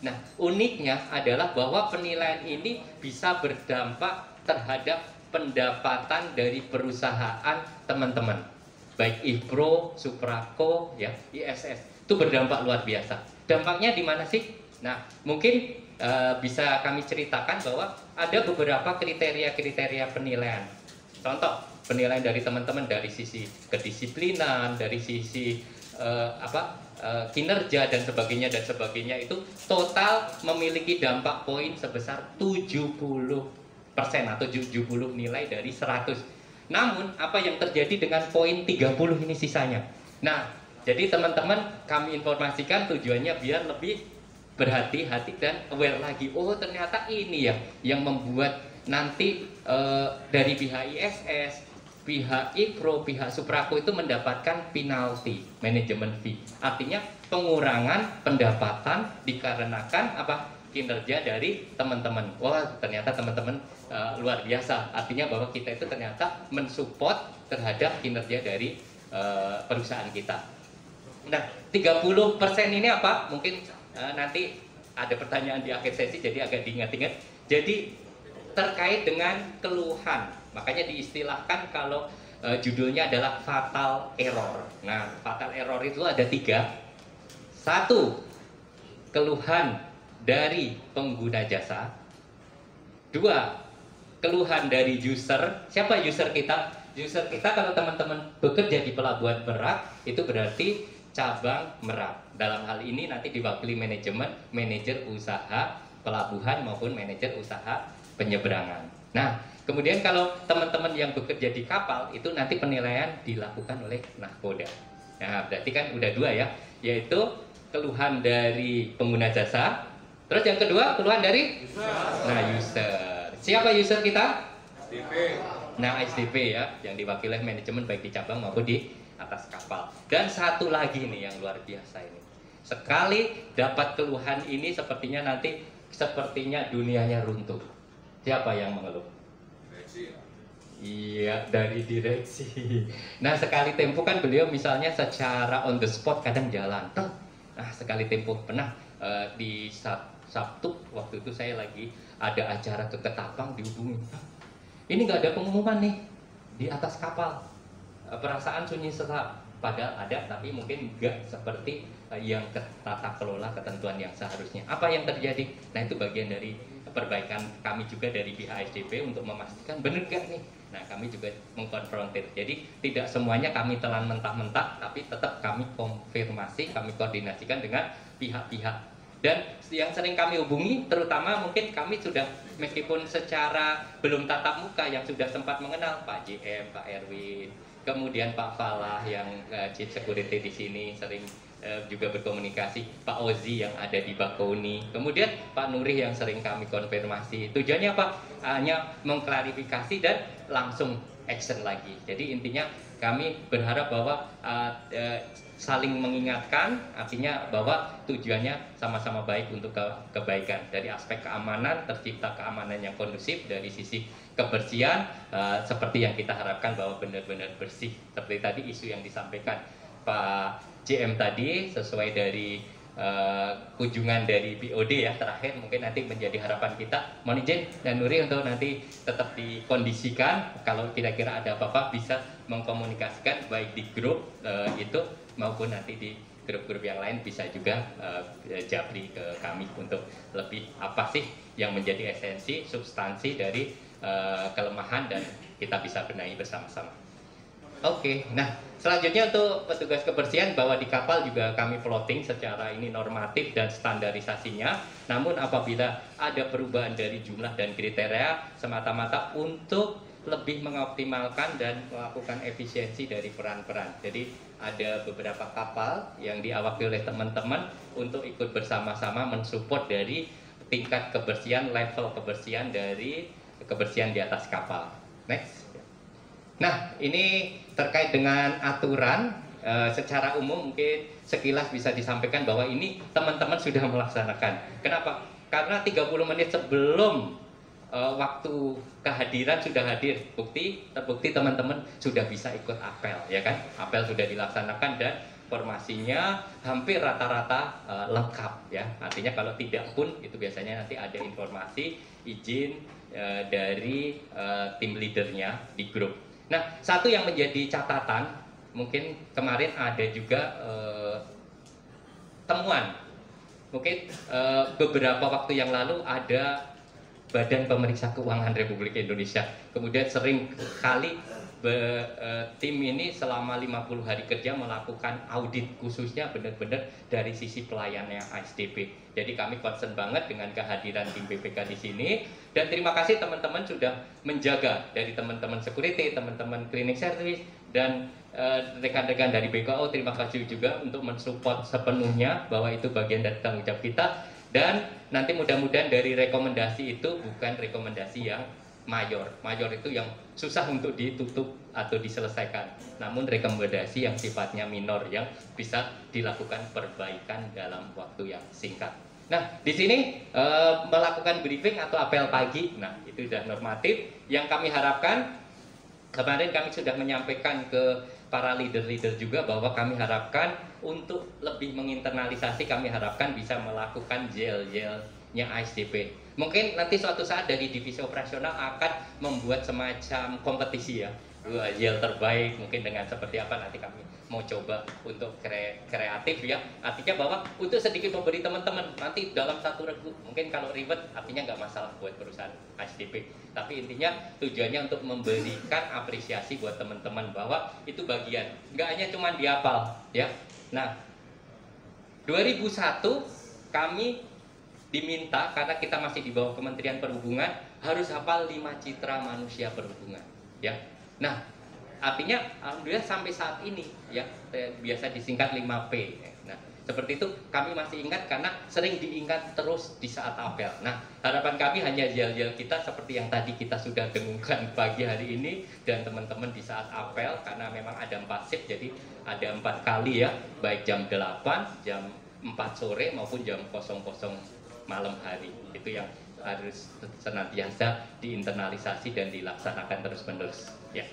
Nah, uniknya adalah bahwa penilaian ini bisa berdampak terhadap pendapatan dari perusahaan teman-teman. Baik IPRO, Suprako, ya, ISS. Itu berdampak luar biasa. Dampaknya di mana sih? Nah, mungkin bisa kami ceritakan bahwa ada beberapa kriteria-kriteria penilaian. Contoh, penilaian dari teman-teman dari sisi kedisiplinan, dari sisi kinerja dan sebagainya itu total memiliki dampak poin sebesar 70% atau 70 nilai dari 100. Namun, apa yang terjadi dengan poin 30 ini sisanya? Nah, jadi teman-teman kami informasikan tujuannya biar lebih berhati-hati dan aware lagi. Oh, ternyata ini ya yang membuat nanti dari pihak ISS, pihak IPRO, pihak Suprako itu mendapatkan penalti, manajemen fee. Artinya pengurangan pendapatan dikarenakan apa? kinerja dari teman-teman. Wah, ternyata teman-teman luar biasa. Artinya bahwa kita itu ternyata mensupport terhadap kinerja dari perusahaan kita. Nah, 30% ini apa? Mungkin nanti ada pertanyaan di akhir sesi, jadi agak diingat-ingat. Jadi terkait dengan keluhan, makanya diistilahkan kalau judulnya adalah fatal error. Nah, fatal error itu ada 3. 1, keluhan dari pengguna jasa. 2, keluhan dari user. Siapa user kita? User kita kalau teman-teman bekerja di Pelabuhan Merak, itu berarti cabang Merak. Dalam hal ini nanti diwakili manajemen, manajer usaha pelabuhan maupun manajer usaha penyeberangan. Nah, kemudian kalau teman-teman yang bekerja di kapal, itu nanti penilaian dilakukan oleh nahkoda. Nah, berarti kan udah 2 ya, yaitu keluhan dari pengguna jasa. Terus yang kedua, keluhan dari user. Nah, user. Siapa user kita? SDP. Nah, SDP ya, yang diwakili oleh manajemen baik di cabang maupun di atas kapal. Dan satu lagi nih yang luar biasa ini. Sekali dapat keluhan ini sepertinya dunianya runtuh. Siapa yang mengeluh? Direksi. Iya, dari direksi. Nah, sekali tempo kan beliau misalnya secara on the spot kadang jalan. Nah, sekali tempo pernah di Sabtu waktu itu saya lagi ada acara ke Ketapang, dihubungi. Ini nggak ada pengumuman nih di atas kapal. Perasaan sunyi sesak. Padahal ada, tapi mungkin nggak seperti yang tata kelola ketentuan yang seharusnya. Apa yang terjadi? Nah, itu bagian dari perbaikan kami juga dari pihak SDP untuk memastikan benar nggak nih. Nah, kami juga mengkonfrontir. Jadi tidak semuanya kami telan mentah-mentah, tapi tetap kami konfirmasi, kami koordinasikan dengan pihak-pihak. Dan yang sering kami hubungi, terutama mungkin kami sudah, meskipun secara belum tatap muka, yang sudah sempat mengenal Pak JM, Pak Erwin, kemudian Pak Falah yang Chief Security di sini sering juga berkomunikasi, Pak Ozi yang ada di Bakoni, kemudian Pak Nurih yang sering kami konfirmasi. Tujuannya apa? Hanya mengklarifikasi dan langsung action lagi. Jadi intinya kami berharap bahwa saling mengingatkan, artinya bahwa tujuannya sama-sama baik untuk kebaikan. Dari aspek keamanan, tercipta keamanan yang kondusif, dari sisi kebersihan, seperti yang kita harapkan bahwa benar-benar bersih. Seperti tadi isu yang disampaikan Pak JM tadi, sesuai dari kunjungan dari BOD ya, terakhir mungkin nanti menjadi harapan kita. Mohon izin dan Nuri untuk nanti tetap dikondisikan, kalau kira-kira ada apa-apa bisa mengkomunikasikan baik di grup itu maupun nanti di grup-grup yang lain, bisa juga japri ke kami untuk lebih apa sih yang menjadi esensi, substansi dari kelemahan, dan kita bisa benahi bersama-sama. Oke, nah selanjutnya untuk petugas kebersihan, bahwa di kapal juga kami plotting secara ini normatif dan standarisasinya. Namun apabila ada perubahan dari jumlah dan kriteria, semata-mata untuk lebih mengoptimalkan dan melakukan efisiensi dari peran-peran. Jadi ada beberapa kapal yang diawaki oleh teman-teman untuk ikut bersama-sama mensupport dari tingkat kebersihan, level kebersihan dari kebersihan di atas kapal. Next. Nah, ini terkait dengan aturan, secara umum mungkin sekilas bisa disampaikan bahwa ini teman-teman sudah melaksanakan. Kenapa? Karena 30 menit sebelum waktu kehadiran sudah hadir, terbukti teman-teman sudah bisa ikut apel, ya kan? Apel sudah dilaksanakan dan formasinya hampir rata-rata lengkap, ya. Artinya kalau tidak pun itu biasanya nanti ada informasi izin dari tim leadernya di grup. Nah, satu yang menjadi catatan, mungkin kemarin ada juga temuan. Mungkin beberapa waktu yang lalu ada Badan Pemeriksa Keuangan Republik Indonesia. Kemudian sering kali tim ini selama 50 hari kerja melakukan audit, khususnya benar-benar dari sisi pelayannya ASDP. Jadi kami concern banget dengan kehadiran tim BPK di sini, dan terima kasih teman-teman sudah menjaga, dari teman-teman security, teman-teman cleaning service, dan rekan-rekan dari BKO. Terima kasih juga untuk mensupport sepenuhnya, bahwa itu bagian dari tanggung jawab kita. Dan nanti mudah-mudahan dari rekomendasi itu bukan rekomendasi yang mayor itu yang susah untuk ditutup atau diselesaikan, namun rekomendasi yang sifatnya minor yang bisa dilakukan perbaikan dalam waktu yang singkat. Nah, di sini melakukan briefing atau apel pagi, nah itu sudah normatif. Yang kami harapkan, kemarin kami sudah menyampaikan ke para leader-leader juga bahwa kami harapkan untuk lebih menginternalisasi, kami harapkan bisa melakukan gel-gelnya ASDP. Mungkin nanti suatu saat dari divisi operasional akan membuat semacam kompetisi ya, gel terbaik mungkin dengan seperti apa, nanti kami mau coba untuk kreatif ya. Artinya bahwa untuk sedikit memberi teman-teman nanti dalam satu regu, mungkin kalau ribet artinya nggak masalah buat perusahaan ASDP, tapi intinya tujuannya untuk memberikan apresiasi buat teman-teman bahwa itu bagian, nggak hanya cuma dihafal ya. Nah, 2001 kami diminta, karena kita masih di bawah Kementerian Perhubungan, harus hafal 5 citra manusia perhubungan ya. Nah, artinya alhamdulillah sampai saat ini ya, biasa disingkat 5P. Nah, seperti itu kami masih ingat karena sering diingat terus di saat apel. Nah, harapan kami hanya gel-gel kita seperti yang tadi kita sudah dengungkan pagi hari ini, dan teman-teman di saat apel, karena memang ada 4 shift, jadi ada 4 kali ya, baik jam 8, jam 4 sore maupun jam 00 malam hari. Itu yang harus senantiasa diinternalisasi dan dilaksanakan terus-menerus ya.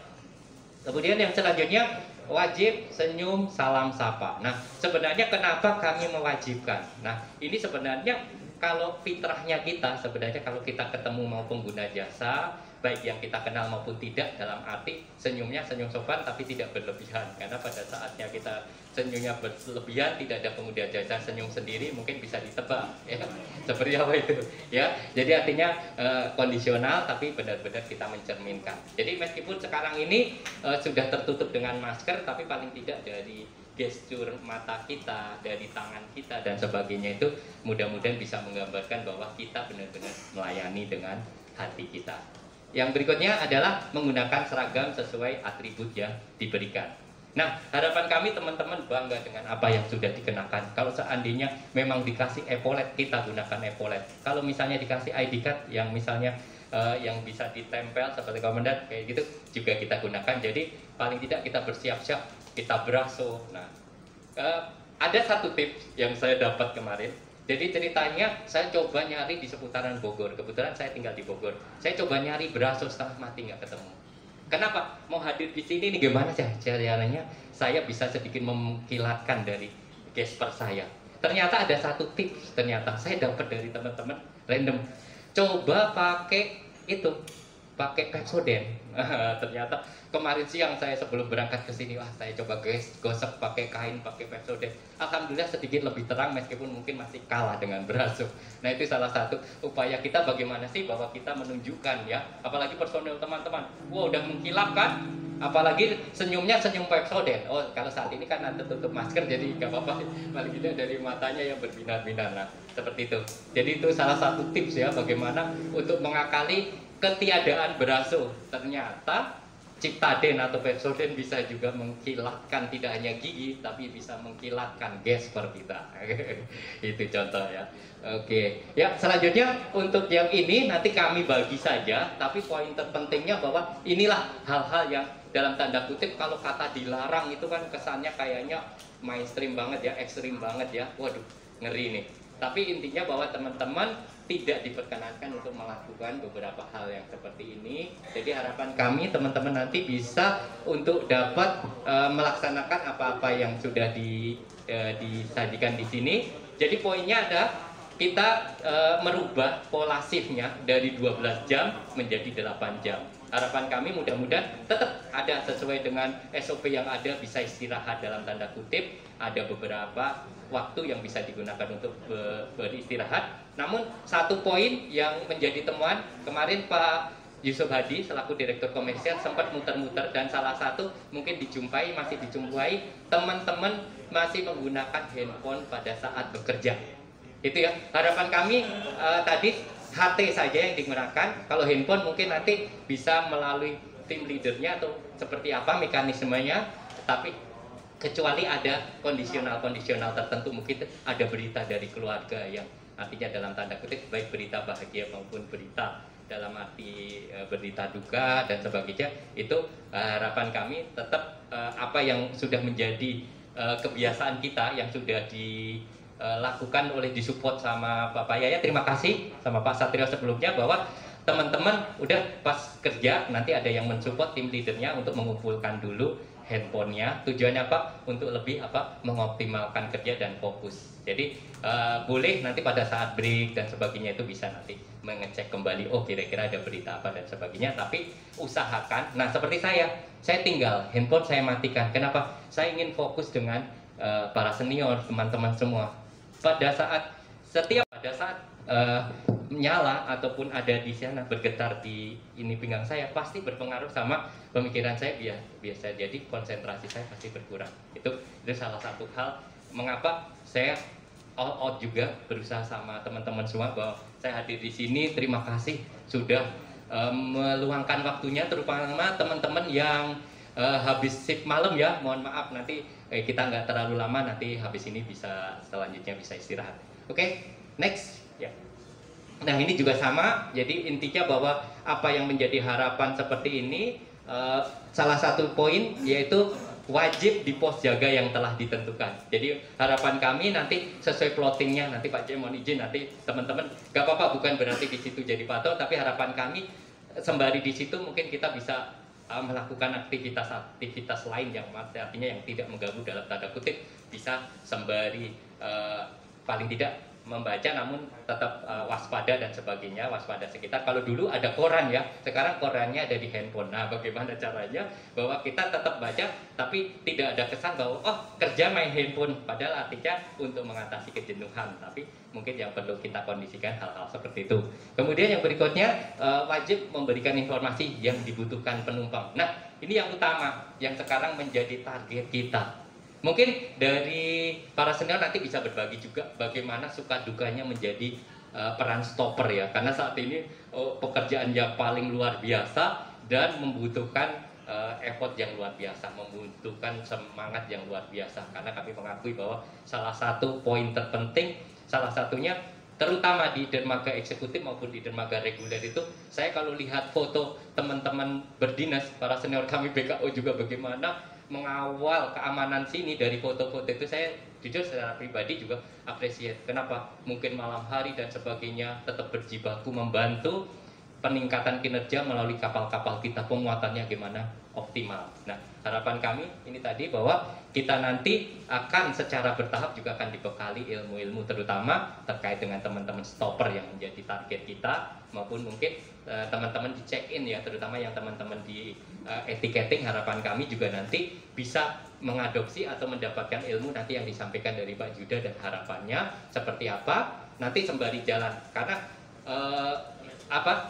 Kemudian yang selanjutnya, wajib senyum salam sapa. Nah, sebenarnya kenapa kami mewajibkan? Nah, ini sebenarnya kalau fitrahnya kita, sebenarnya kalau kita ketemu mau pengguna jasa, baik yang kita kenal maupun tidak, dalam arti senyumnya senyum sopan tapi tidak berlebihan. Karena pada saatnya kita senyumnya berlebihan, tidak ada pengguna jasa senyum sendiri, mungkin bisa ditebak ya. Seperti apa itu ya. Jadi artinya kondisional tapi benar-benar kita mencerminkan. Jadi meskipun sekarang ini sudah tertutup dengan masker, tapi paling tidak dari gestur mata kita, dari tangan kita dan sebagainya itu mudah-mudahan bisa menggambarkan bahwa kita benar-benar melayani dengan hati kita. Yang berikutnya adalah menggunakan seragam sesuai atribut yang diberikan. Nah, harapan kami teman-teman bangga dengan apa yang sudah dikenakan. Kalau seandainya memang dikasih epaulet, kita gunakan epaulet. Kalau misalnya dikasih ID card yang misalnya yang bisa ditempel seperti komandan kayak gitu juga kita gunakan. Jadi paling tidak kita bersiap-siap, kita beraso. Nah, ada satu tips yang saya dapat kemarin. Jadi ceritanya saya coba nyari di seputaran Bogor. Kebetulan saya tinggal di Bogor. Saya coba nyari beraso setengah mati nggak ketemu. Kenapa? Mau hadir di sini nih gimana sih caranya? Saya bisa sedikit mengkilatkan dari gesper saya. Ternyata ada satu tips. Ternyata saya dapat dari teman-teman random. Coba pakai itu, pakai Pepsodent. Ternyata kemarin siang saya sebelum berangkat ke sini, wah saya coba gosok pakai kain, pakai Pepsodent. Alhamdulillah sedikit lebih terang meskipun mungkin masih kalah dengan beraso. Nah, itu salah satu upaya kita bagaimana sih bahwa kita menunjukkan ya, apalagi personel teman-teman. Wah, udah mengkilap kan? Apalagi senyumnya senyum Pepsodent. Oh, kalau saat ini kan ada tutup masker jadi nggak apa-apa. Paling tidak dari matanya yang berbinar-binar. Nah, seperti itu. Jadi itu salah satu tips ya bagaimana untuk mengakali ketiadaan beraso. Ternyata Ciptaden atau Pepsodent bisa juga mengkilatkan tidak hanya gigi tapi bisa mengkilatkan gesper kita. Itu contoh ya. Oke. Ya, selanjutnya untuk yang ini nanti kami bagi saja, tapi poin terpentingnya bahwa inilah hal-hal yang dalam tanda kutip kalau kata dilarang itu kan kesannya kayaknya mainstream banget ya, ekstrim banget ya. Waduh, ngeri nih. Tapi intinya bahwa teman-teman tidak diperkenankan untuk melakukan beberapa hal yang seperti ini. Jadi harapan kami teman-teman nanti bisa untuk dapat melaksanakan apa-apa yang sudah disajikan di sini. Jadi poinnya ada kita merubah pola shiftnya dari 12 jam menjadi 8 jam. Harapan kami mudah-mudahan tetap ada sesuai dengan SOP yang ada, bisa istirahat dalam tanda kutip, ada beberapa waktu yang bisa digunakan untuk beristirahat. Namun satu poin yang menjadi temuan kemarin Pak Yusuf Hadi selaku Direktur Komersial sempat muter-muter, dan salah satu mungkin masih dijumpai teman-teman masih menggunakan handphone pada saat bekerja. Itu ya, harapan kami tadi HT saja yang digunakan. Kalau handphone mungkin nanti bisa melalui tim leadernya atau seperti apa mekanismenya, tapi kecuali ada kondisional tertentu, mungkin ada berita dari keluarga yang artinya dalam tanda kutip baik berita bahagia maupun berita dalam arti berita duka dan sebagainya. Itu harapan kami tetap apa yang sudah menjadi kebiasaan kita yang sudah lakukan oleh disupport sama Bapak Yaya. Terima kasih sama Pak Satrio sebelumnya bahwa teman-teman udah pas kerja nanti ada yang mensupport tim leadernya untuk mengumpulkan dulu handphonenya. Tujuannya apa? Untuk lebih mengoptimalkan kerja dan fokus. Jadi boleh nanti pada saat break dan sebagainya itu bisa nanti mengecek kembali, oh kira-kira ada berita apa dan sebagainya. Tapi usahakan, nah seperti saya tinggal handphone saya matikan. Kenapa? Saya ingin fokus dengan para senior, teman-teman semua. Pada saat nyala ataupun ada di sana bergetar di ini pinggang saya, pasti berpengaruh sama pemikiran saya, biasa jadi konsentrasi saya pasti berkurang. Itu salah satu hal mengapa saya all out juga berusaha sama teman-teman semua bahwa saya hadir di sini. Terima kasih sudah meluangkan waktunya, terutama teman-teman yang habis shift malam ya. Mohon maaf nanti kita nggak terlalu lama, nanti habis ini bisa selanjutnya bisa istirahat. Oke, next ya. Nah ini juga sama, jadi intinya bahwa apa yang menjadi harapan seperti ini, salah satu poin yaitu wajib di pos jaga yang telah ditentukan. Jadi harapan kami nanti sesuai plottingnya, nanti Pak J mohon izin, nanti teman-teman gak apa-apa, bukan berarti di situ jadi patok, tapi harapan kami sembari di situ mungkin kita bisa melakukan aktivitas lain yang artinya yang tidak mengganggu dalam tanda kutip, bisa sembari paling tidak membaca namun tetap waspada dan sebagainya, waspada sekitar. Kalau dulu ada koran ya, sekarang korannya ada di handphone. Nah bagaimana caranya bahwa kita tetap baca tapi tidak ada kesan bahwa oh kerja main handphone, padahal artinya untuk mengatasi kejenuhan. Tapi mungkin yang perlu kita kondisikan hal-hal seperti itu. Kemudian yang berikutnya wajib memberikan informasi yang dibutuhkan penumpang. Nah ini yang utama yang sekarang menjadi target kita. Mungkin dari para senior nanti bisa berbagi juga bagaimana suka dukanya menjadi peran stopper ya, karena saat ini pekerjaan yang paling luar biasa dan membutuhkan effort yang luar biasa, membutuhkan semangat yang luar biasa. Karena kami mengakui bahwa salah satu poin terpenting, salah satunya terutama di dermaga eksekutif maupun di dermaga reguler itu, saya kalau lihat foto teman-teman berdinas, para senior kami BKO juga bagaimana mengawal keamanan sini dari foto-foto itu, saya jujur secara pribadi juga apresiasi. Kenapa? Mungkin malam hari dan sebagainya tetap berjibaku membantu peningkatan kinerja melalui kapal-kapal kita, penguatannya gimana optimal. Nah harapan kami ini tadi bahwa kita nanti akan secara bertahap juga akan dibekali ilmu-ilmu terutama terkait dengan teman-teman stopper yang menjadi target kita, maupun mungkin teman-teman di check-in ya, terutama yang teman-teman di etiketing. Harapan kami juga nanti bisa mengadopsi atau mendapatkan ilmu nanti yang disampaikan dari Pak Juda, dan harapannya seperti apa nanti sembari jalan. Karena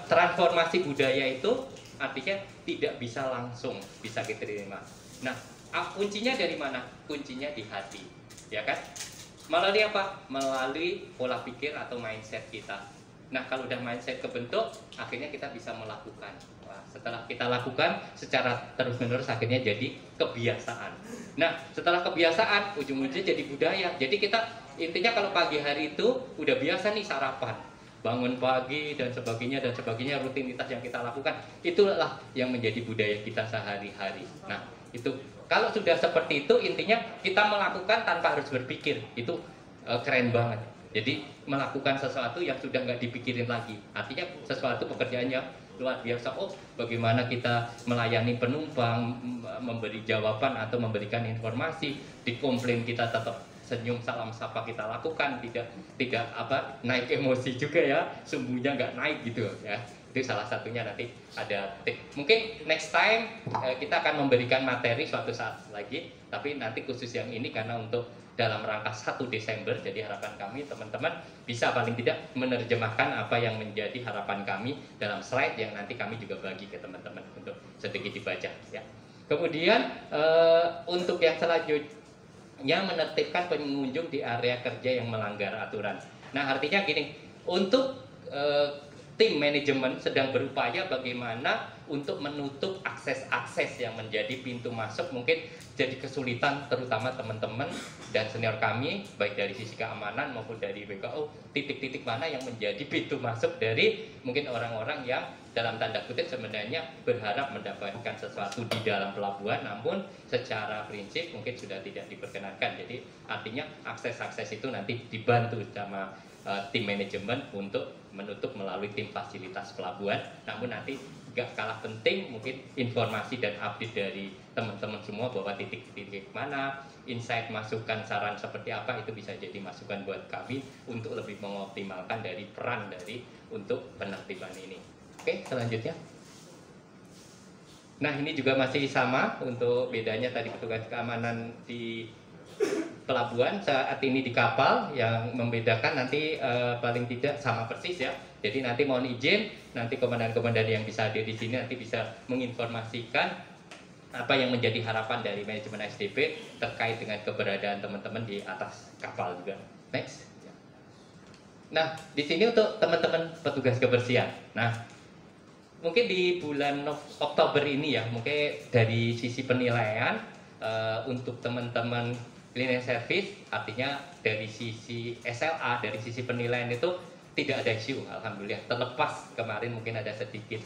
transformasi budaya itu artinya tidak bisa langsung bisa diterima. Nah kuncinya dari mana? Kuncinya di hati, ya kan? Melalui apa? Melalui pola pikir atau mindset kita. Nah kalau udah mindset kebentuk, akhirnya kita bisa melakukan. Wah, setelah kita lakukan secara terus-menerus, akhirnya jadi kebiasaan. Nah setelah kebiasaan, ujung-ujungnya jadi budaya. Jadi kita intinya kalau pagi hari itu udah biasa nih sarapan, bangun pagi dan sebagainya, rutinitas yang kita lakukan, itulah yang menjadi budaya kita sehari-hari. Nah itu kalau sudah seperti itu, intinya kita melakukan tanpa harus berpikir, itu keren banget. Jadi melakukan sesuatu yang sudah nggak dipikirin lagi, artinya sesuatu pekerjaannya luar biasa. Oh bagaimana kita melayani penumpang, memberi jawaban atau memberikan informasi, dikomplain kita tetap senyum, salam sapa kita lakukan, tidak naik emosi juga ya, sumbunya nggak naik gitu ya. Itu salah satunya nanti ada tip. Mungkin next time kita akan memberikan materi suatu saat lagi, tapi nanti khusus yang ini karena untuk dalam rangka 1 Desember, jadi harapan kami teman-teman bisa paling tidak menerjemahkan apa yang menjadi harapan kami dalam slide yang nanti kami juga bagi ke teman-teman untuk sedikit dibaca ya. Kemudian untuk yang selanjutnya, menertibkan pengunjung di area kerja yang melanggar aturan. Nah artinya gini, untuk tim manajemen sedang berupaya bagaimana untuk menutup akses-akses yang menjadi pintu masuk mungkin jadi kesulitan, terutama teman-teman dan senior kami baik dari sisi keamanan maupun dari BKO, titik-titik mana yang menjadi pintu masuk dari mungkin orang-orang yang dalam tanda kutip sebenarnya berharap mendapatkan sesuatu di dalam pelabuhan, namun secara prinsip mungkin sudah tidak diperkenankan. Jadi artinya akses-akses itu nanti dibantu sama tim manajemen untuk menutup melalui tim fasilitas pelabuhan. Namun nanti gak kalah penting mungkin informasi dan update dari teman-teman semua bahwa titik-titik mana, insight, masukan, saran seperti apa itu bisa jadi masukan buat kami untuk lebih mengoptimalkan dari peran dari untuk penertiban ini. Oke, selanjutnya. Nah, ini juga masih sama untuk bedanya tadi petugas keamanan di pelabuhan saat ini di kapal, yang membedakan nanti paling tidak sama persis ya. Jadi nanti mohon izin, nanti komandan-komandan yang bisa hadir di sini nanti bisa menginformasikan apa yang menjadi harapan dari manajemen ASDP terkait dengan keberadaan teman-teman di atas kapal juga. Next. Nah, di sini untuk teman-teman petugas kebersihan. Nah, mungkin di bulan Oktober ini ya, mungkin dari sisi penilaian untuk teman-teman cleaning service, artinya dari sisi SLA, dari sisi penilaian itu tidak ada isu, alhamdulillah. Terlepas kemarin mungkin ada sedikit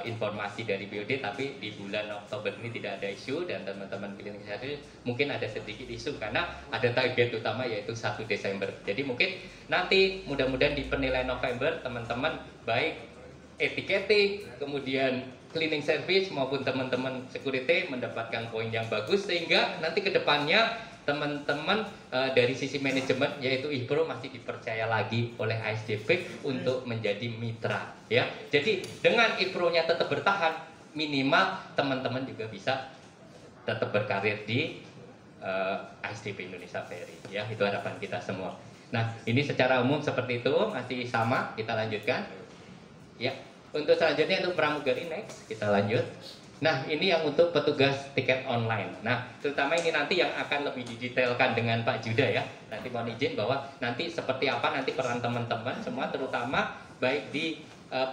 informasi dari BOD, tapi di bulan Oktober ini tidak ada isu, dan teman-teman cleaning service mungkin ada sedikit isu karena ada target utama yaitu 1 Desember. Jadi mungkin nanti mudah-mudahan di penilaian November teman-teman baik etiketing, kemudian cleaning service maupun teman-teman security mendapatkan poin yang bagus, sehingga nanti ke depannya teman-teman dari sisi manajemen yaitu IPRO masih dipercaya lagi oleh ASDP untuk menjadi mitra ya. Jadi dengan IPRO-nya tetap bertahan, minimal teman-teman juga bisa tetap berkarir di ASDP Indonesia Ferry ya. Itu harapan kita semua. Nah, ini secara umum seperti itu, masih sama. Kita lanjutkan. Ya, untuk selanjutnya untuk pramugari, next kita lanjut. Nah, ini yang untuk petugas tiket online. Nah, terutama ini nanti yang akan lebih didetailkan dengan Pak Juda ya. Nanti mohon izin bahwa nanti seperti apa nanti peran teman-teman semua, terutama baik di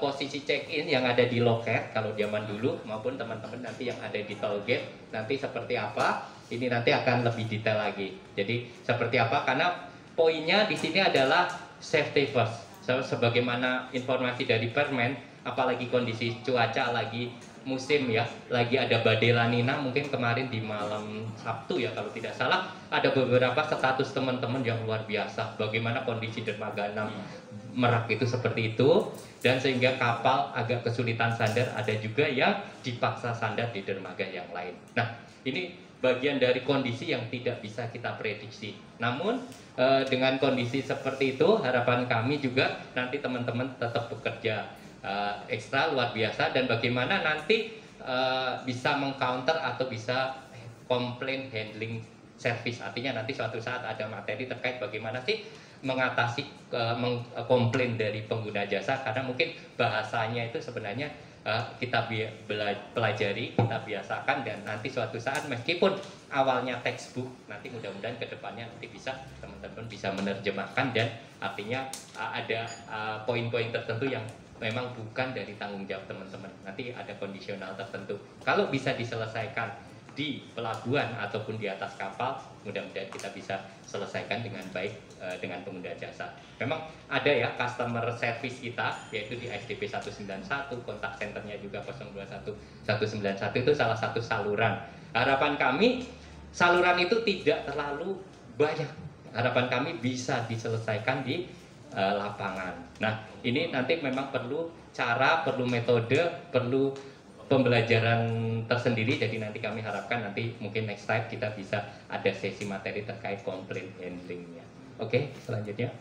posisi check-in yang ada di loket kalau zaman dulu, maupun teman-teman nanti yang ada di toll gate nanti seperti apa. Ini nanti akan lebih detail lagi. Jadi seperti apa, karena poinnya di sini adalah safety first. Sebagaimana informasi dari Permen, apalagi kondisi cuaca lagi musim ya, lagi ada badai La Nina, mungkin kemarin di malam Sabtu ya kalau tidak salah, ada beberapa status teman-teman yang luar biasa, bagaimana kondisi dermaga 6 Merak itu seperti itu, dan sehingga kapal agak kesulitan sandar, ada juga yang dipaksa sandar di dermaga yang lain. Nah, ini bagian dari kondisi yang tidak bisa kita prediksi. Namun dengan kondisi seperti itu, harapan kami juga nanti teman-teman tetap bekerja ekstra luar biasa, dan bagaimana nanti bisa mengcounter atau bisa komplain handling service. Artinya nanti suatu saat ada materi terkait bagaimana sih mengatasi komplain dari pengguna jasa, karena mungkin bahasanya itu sebenarnya kita pelajari, kita biasakan, dan nanti suatu saat meskipun awalnya textbook, nanti mudah-mudahan kedepannya nanti bisa teman-teman bisa menerjemahkan, dan artinya ada poin-poin tertentu yang memang bukan dari tanggung jawab teman-teman, nanti ada kondisional tertentu. Kalau bisa diselesaikan di pelabuhan ataupun di atas kapal, mudah-mudahan kita bisa selesaikan dengan baik dengan pengguna jasa. Memang ada ya customer service kita, yaitu di ASDP 191, kontak centernya juga 021 191, itu salah satu saluran. Harapan kami saluran itu tidak terlalu banyak. Harapan kami bisa diselesaikan di lapangan. Nah, ini nanti memang perlu cara, perlu metode, perlu pembelajaran tersendiri. Jadi nanti kami harapkan nanti mungkin next time kita bisa ada sesi materi terkait komplain handlingnya. Oke, selanjutnya.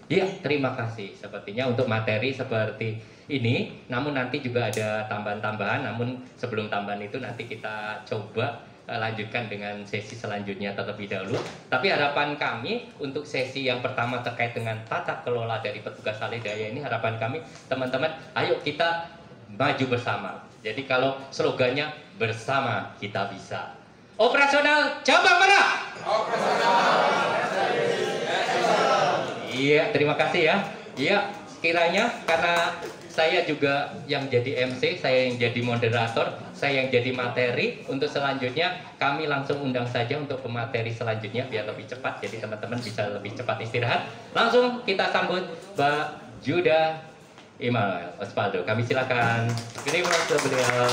Ya, terima kasih. Sepertinya untuk materi seperti ini, namun nanti juga ada tambahan-tambahan. Namun sebelum tambahan itu nanti kita coba lanjutkan dengan sesi selanjutnya terlebih dahulu. Tapi harapan kami untuk sesi yang pertama terkait dengan tata kelola dari petugas alih daya ini, harapan kami teman-teman, ayo kita maju bersama. Jadi kalau slogannya bersama kita bisa. Operasional cabang mana? Iya, terima kasih ya. Iya, kiranya karena saya juga yang jadi MC, saya yang jadi moderator, saya yang jadi materi. Untuk selanjutnya kami langsung undang saja untuk pemateri selanjutnya biar lebih cepat, jadi teman-teman bisa lebih cepat istirahat. Langsung kita sambut Mbak Juda Immanuel Osvaldo. Kami silakan. Ini menurut beliau.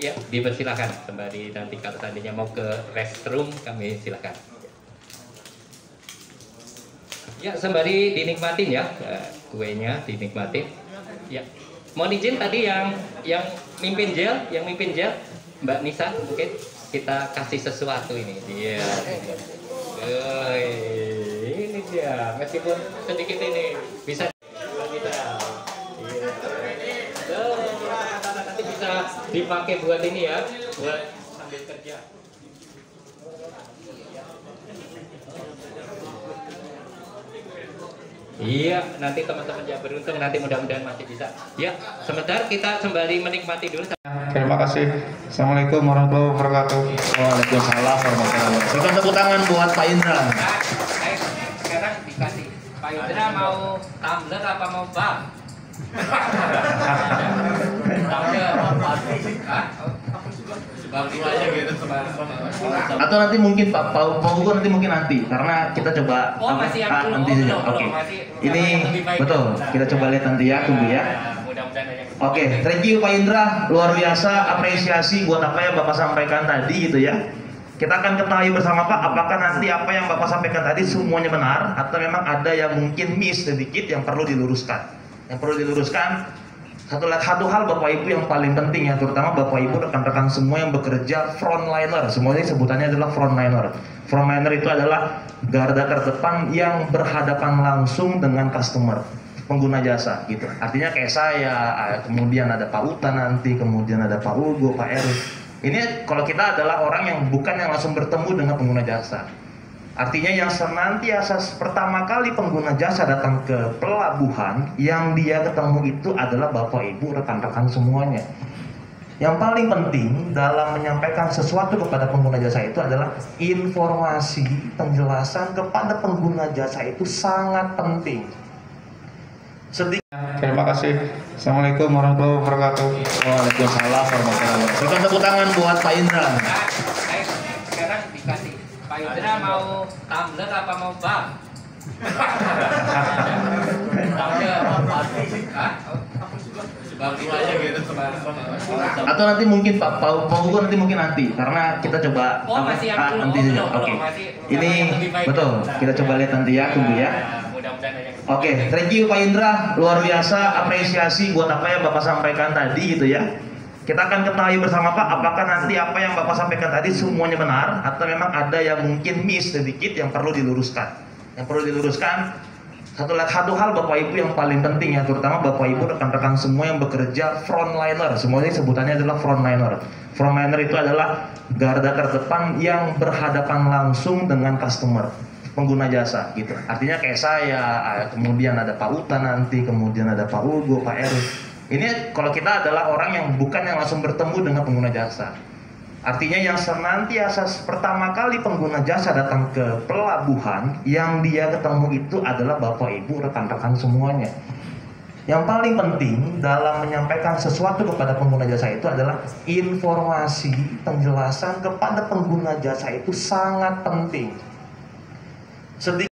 Ya, dipersilakan sembari nanti kalau seandainya mau ke restroom kami silakan. Ya, sembari dinikmatin ya, kuenya dinikmatin. Ya, mohon izin tadi yang mimpin gel, Mbak Nisa, mungkin kita kasih sesuatu ini. Iya. Ini dia, meskipun sedikit ini bisa kita. Iya. Nanti bisa dipakai buat ini ya, buat sambil kerja. Iya, nanti teman-teman yang beruntung nanti mudah-mudahan masih bisa. Ya, sebentar kita sembari menikmati dulu. Terima kasih. Assalamualaikum warahmatullahi wabarakatuh. Waalaikumsalam warahmatullahi wabarakatuh. Berikan tepuk tangan buat Pak Indra. Sekarang dikasih. Pak Indra mau tumbler apa mau bang? Tumbler. Atau nanti mungkin Pak Hugo nanti karena kita coba masih yang nanti saja. Oke. Ini betul. Kita coba lihat nanti ya, tunggu ya. Oke, thank you Pak Indra, luar biasa, apresiasi buat apa yang Bapak sampaikan tadi gitu ya. Kita akan ketahui bersama Pak, apakah nanti apa yang Bapak sampaikan tadi semuanya benar atau memang ada yang mungkin miss sedikit yang perlu diluruskan. Yang perlu diluruskan satu hal Bapak Ibu yang paling penting ya, terutama Bapak Ibu rekan-rekan semua yang bekerja frontliner, semuanya sebutannya adalah frontliner. Frontliner itu adalah garda terdepan yang berhadapan langsung dengan customer, pengguna jasa gitu. Artinya kayak saya, kemudian ada Pak Uta nanti, kemudian ada Pak Hugo, Pak Erik. Ini kalau kita adalah orang yang bukan yang langsung bertemu dengan pengguna jasa. Artinya yang senantiasa pertama kali pengguna jasa datang ke pelabuhan, yang dia ketemu itu adalah Bapak Ibu rekan-rekan semuanya. Yang paling penting dalam menyampaikan sesuatu kepada pengguna jasa itu adalah informasi, penjelasan kepada pengguna jasa itu sangat penting. Terima kasih. Assalamualaikum warahmatullahi wabarakatuh. Waalaikumsalam warahmatullahi wabarakatuh. Berikan tepuk tangan buat Pak Indra. Sekarang dikasih. Pak Indra mau tumbler apa mau bang? Tumbler. Atau nanti mungkin Pak Hugo nanti karena kita coba masih yang nanti saja. Oke. Ini betul. Kita coba lihat nanti ya, tunggu ya. Oke, thank you Pak Indra, luar biasa, apresiasi buat apa yang Bapak sampaikan tadi gitu ya. Kita akan ketahui bersama Pak, apakah nanti apa yang Bapak sampaikan tadi semuanya benar atau memang ada yang mungkin miss sedikit yang perlu diluruskan. Yang perlu diluruskan satu hal Bapak Ibu yang paling penting ya, terutama Bapak Ibu rekan-rekan semua yang bekerja frontliner, semuanya sebutannya adalah frontliner. Frontliner itu adalah garda terdepan yang berhadapan langsung dengan customer, pengguna jasa gitu. Artinya kayak saya, kemudian ada Pak Uta nanti, kemudian ada Pak Hugo, Pak Erik. Ini kalau kita adalah orang yang bukan yang langsung bertemu dengan pengguna jasa. Artinya yang senantiasa pertama kali pengguna jasa datang ke pelabuhan, yang dia ketemu itu adalah Bapak Ibu rekan-rekan semuanya. Yang paling penting dalam menyampaikan sesuatu kepada pengguna jasa itu adalah informasi, penjelasan kepada pengguna jasa itu sangat penting. Sedikit